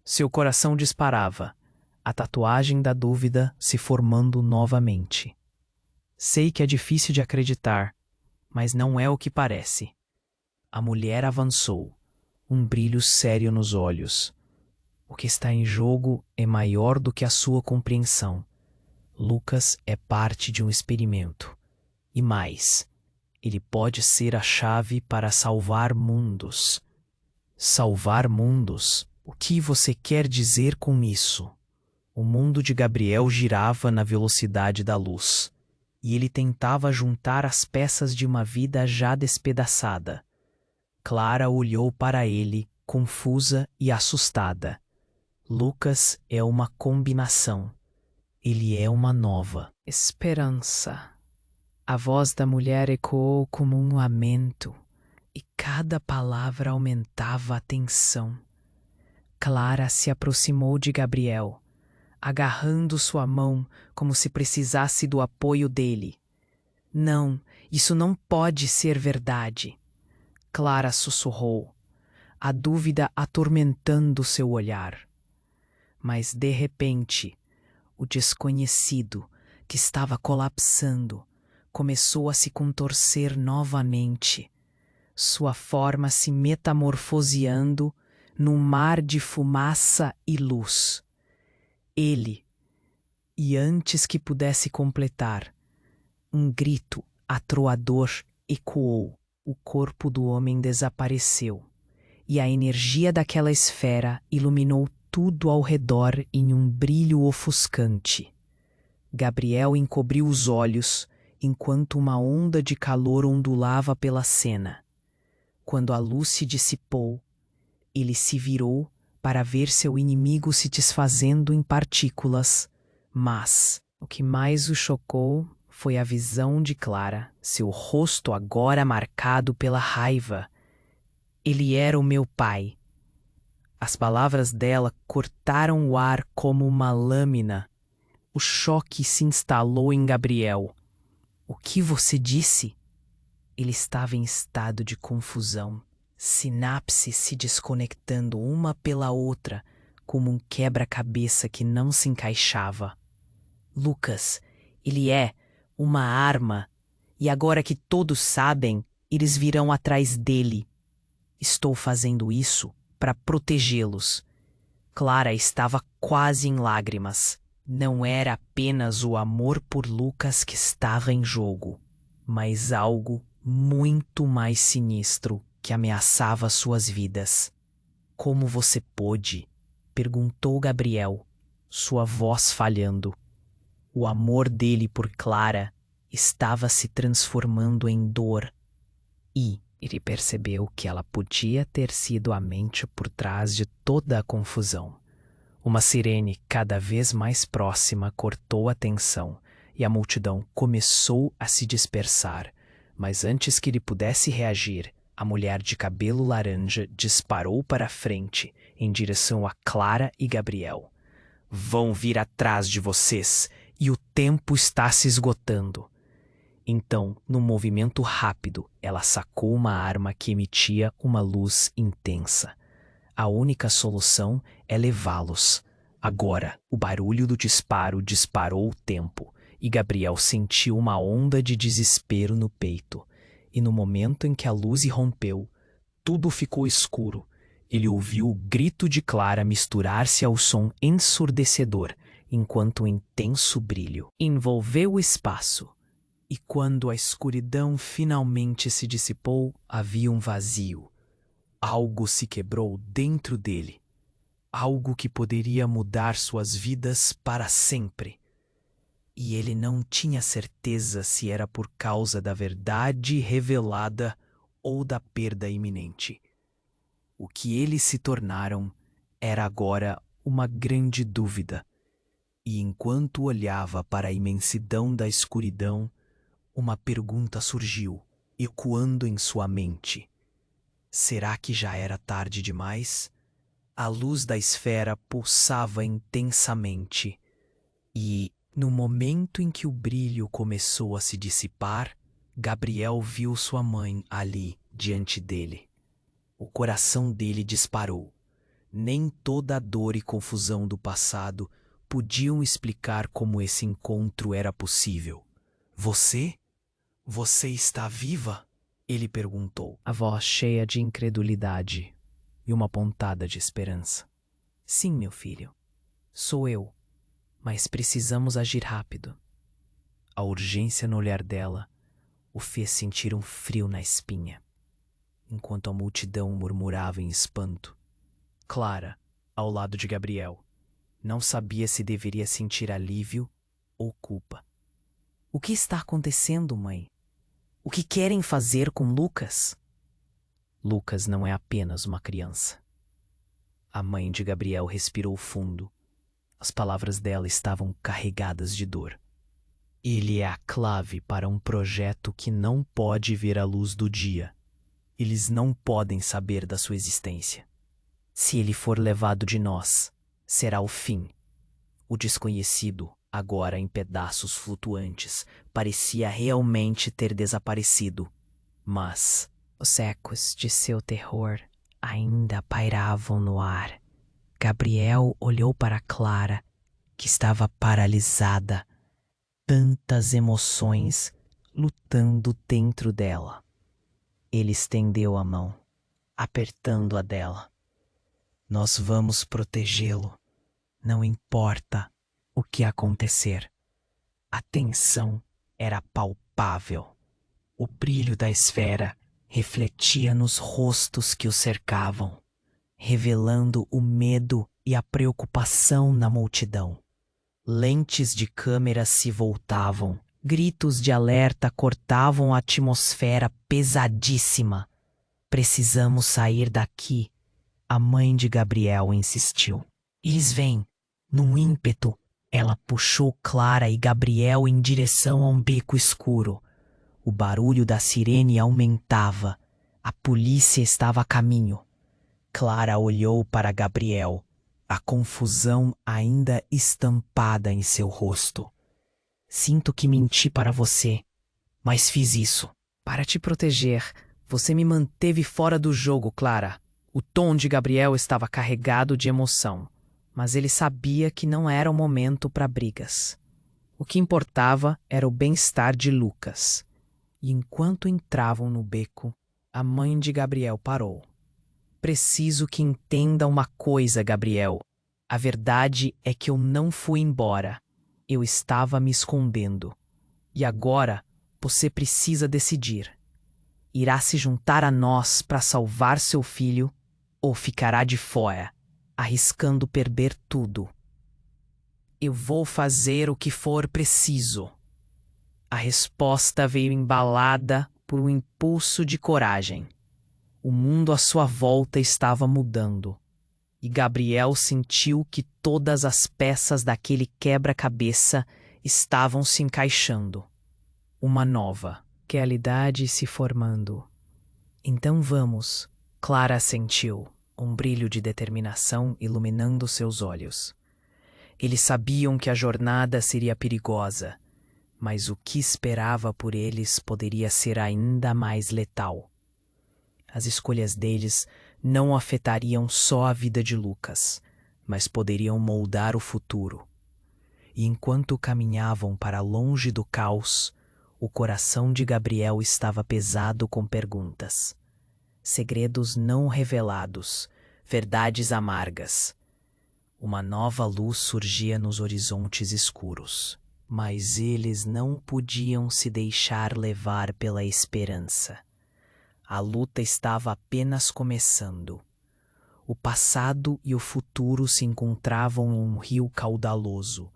Seu coração disparava, a tatuagem da dúvida se formando novamente. Sei que é difícil de acreditar, mas não é o que parece. A mulher avançou, um brilho sério nos olhos. O que está em jogo é maior do que a sua compreensão. Lucas é parte de um experimento. E mais, ele pode ser a chave para salvar mundos. Salvar mundos? O que você quer dizer com isso? O mundo de Gabriel girava na velocidade da luz, e ele tentava juntar as peças de uma vida já despedaçada. Clara olhou para ele, confusa e assustada. Lucas é uma combinação. Ele é uma nova esperança. A voz da mulher ecoou como um lamento, e cada palavra aumentava a tensão. Clara se aproximou de Gabriel, agarrando sua mão como se precisasse do apoio dele. Não, isso não pode ser verdade. Clara sussurrou, a dúvida atormentando seu olhar. Mas, de repente, o desconhecido, que estava colapsando, começou a se contorcer novamente, sua forma se metamorfoseando num mar de fumaça e luz. Ele, e antes que pudesse completar, um grito atroador ecoou. O corpo do homem desapareceu, e a energia daquela esfera iluminou tudo ao redor em um brilho ofuscante. Gabriel encobriu os olhos enquanto uma onda de calor ondulava pela cena. Quando a luz se dissipou, ele se virou para ver seu inimigo se desfazendo em partículas, mas o que mais o chocou foi a visão de Clara, seu rosto agora marcado pela raiva. Ele era o meu pai. As palavras dela cortaram o ar como uma lâmina. O choque se instalou em Gabriel. O que você disse? Ele estava em estado de confusão, sinapses se desconectando uma pela outra, como um quebra-cabeça que não se encaixava. Lucas, ele é uma arma, e agora que todos sabem, eles virão atrás dele. Estou fazendo isso para protegê-los. Clara estava quase em lágrimas. Não era apenas o amor por Lucas que estava em jogo, mas algo muito mais sinistro que ameaçava suas vidas. Como você pôde? Perguntou Gabriel, sua voz falhando. O amor dele por Clara estava se transformando em dor, e ele percebeu que ela podia ter sido a mente por trás de toda a confusão. Uma sirene cada vez mais próxima cortou a tensão e a multidão começou a se dispersar. Mas antes que ele pudesse reagir, a mulher de cabelo laranja disparou para a frente, em direção a Clara e Gabriel. Vão vir atrás de vocês, e o tempo está se esgotando. Então, num movimento rápido, ela sacou uma arma que emitia uma luz intensa. A única solução é levá-los. Agora, o barulho do disparo disparou o tempo, e Gabriel sentiu uma onda de desespero no peito. E no momento em que a luz irrompeu, tudo ficou escuro. Ele ouviu o grito de Clara misturar-se ao som ensurdecedor, enquanto um intenso brilho envolveu o espaço. E quando a escuridão finalmente se dissipou, havia um vazio. Algo se quebrou dentro dele. Algo que poderia mudar suas vidas para sempre. E ele não tinha certeza se era por causa da verdade revelada ou da perda iminente. O que eles se tornaram era agora uma grande dúvida. E enquanto olhava para a imensidão da escuridão, uma pergunta surgiu, ecoando em sua mente. Será que já era tarde demais? A luz da esfera pulsava intensamente, e, no momento em que o brilho começou a se dissipar, Gabriel viu sua mãe ali, diante dele. O coração dele disparou. Nem toda a dor e confusão do passado podiam explicar como esse encontro era possível. Você? Você está viva? Ele perguntou, a voz cheia de incredulidade e uma pontada de esperança. Sim, meu filho. Sou eu. Mas precisamos agir rápido. A urgência no olhar dela o fez sentir um frio na espinha, enquanto a multidão murmurava em espanto. Clara, ao lado de Gabriel. Não sabia se deveria sentir alívio ou culpa. O que está acontecendo, mãe? O que querem fazer com Lucas? Lucas não é apenas uma criança. A mãe de Gabriel respirou fundo. As palavras dela estavam carregadas de dor. Ele é a clave para um projeto que não pode ver a luz do dia. Eles não podem saber da sua existência. Se ele for levado de nós, será o fim. O desconhecido, agora em pedaços flutuantes, parecia realmente ter desaparecido. Mas os ecos de seu terror ainda pairavam no ar. Gabriel olhou para Clara, que estava paralisada. Tantas emoções lutando dentro dela. Ele estendeu a mão, apertando a dela. Nós vamos protegê-lo. Não importa o que acontecer. A tensão era palpável. O brilho da esfera refletia nos rostos que o cercavam, revelando o medo e a preocupação na multidão. Lentes de câmera se voltavam, gritos de alerta cortavam a atmosfera pesadíssima. Precisamos sair daqui, a mãe de Gabriel insistiu. Eles vêm. Num ímpeto, ela puxou Clara e Gabriel em direção a um beco escuro. O barulho da sirene aumentava. A polícia estava a caminho. Clara olhou para Gabriel, a confusão ainda estampada em seu rosto. Sinto que menti para você, mas fiz isso. Para te proteger, você me manteve fora do jogo, Clara. O tom de Gabriel estava carregado de emoção, mas ele sabia que não era o momento para brigas. O que importava era o bem-estar de Lucas. E enquanto entravam no beco, a mãe de Gabriel parou. Preciso que entenda uma coisa, Gabriel. A verdade é que eu não fui embora. Eu estava me escondendo. E agora você precisa decidir. Irá se juntar a nós para salvar seu filho ou ficará de fora, arriscando perder tudo? Eu vou fazer o que for preciso. A resposta veio embalada por um impulso de coragem. O mundo à sua volta estava mudando, e Gabriel sentiu que todas as peças daquele quebra-cabeça estavam se encaixando. Uma nova realidade se formando. Então vamos, Clara assentiu, um brilho de determinação iluminando seus olhos. Eles sabiam que a jornada seria perigosa, mas o que esperava por eles poderia ser ainda mais letal. As escolhas deles não afetariam só a vida de Lucas, mas poderiam moldar o futuro. E enquanto caminhavam para longe do caos, o coração de Gabriel estava pesado com perguntas. Segredos não revelados, verdades amargas. Uma nova luz surgia nos horizontes escuros, mas eles não podiam se deixar levar pela esperança. A luta estava apenas começando. O passado e o futuro se encontravam em um rio caudaloso,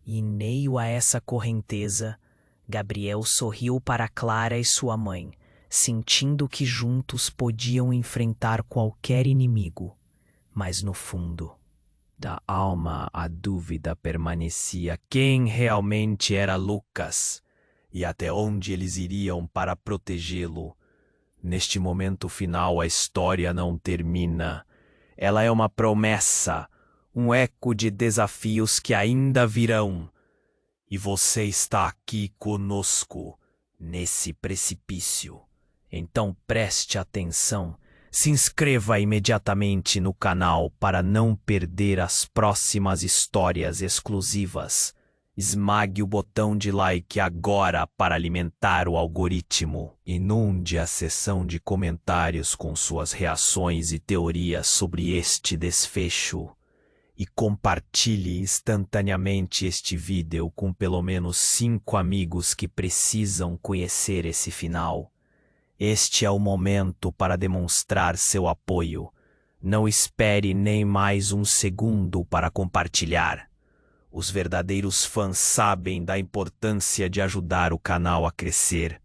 e em meio a essa correnteza, Gabriel sorriu para Clara e sua mãe, sentindo que juntos podiam enfrentar qualquer inimigo. Mas no fundo da alma a dúvida permanecia: quem realmente era Lucas e até onde eles iriam para protegê-lo? Neste momento final, a história não termina. Ela é uma promessa, um eco de desafios que ainda virão. E você está aqui conosco, nesse precipício. Então preste atenção. Se inscreva imediatamente no canal para não perder as próximas histórias exclusivas. Esmague o botão de like agora para alimentar o algoritmo. Inunde a seção de comentários com suas reações e teorias sobre este desfecho. E compartilhe instantaneamente este vídeo com pelo menos 5 amigos que precisam conhecer esse final. Este é o momento para demonstrar seu apoio. Não espere nem mais um segundo para compartilhar. Os verdadeiros fãs sabem da importância de ajudar o canal a crescer.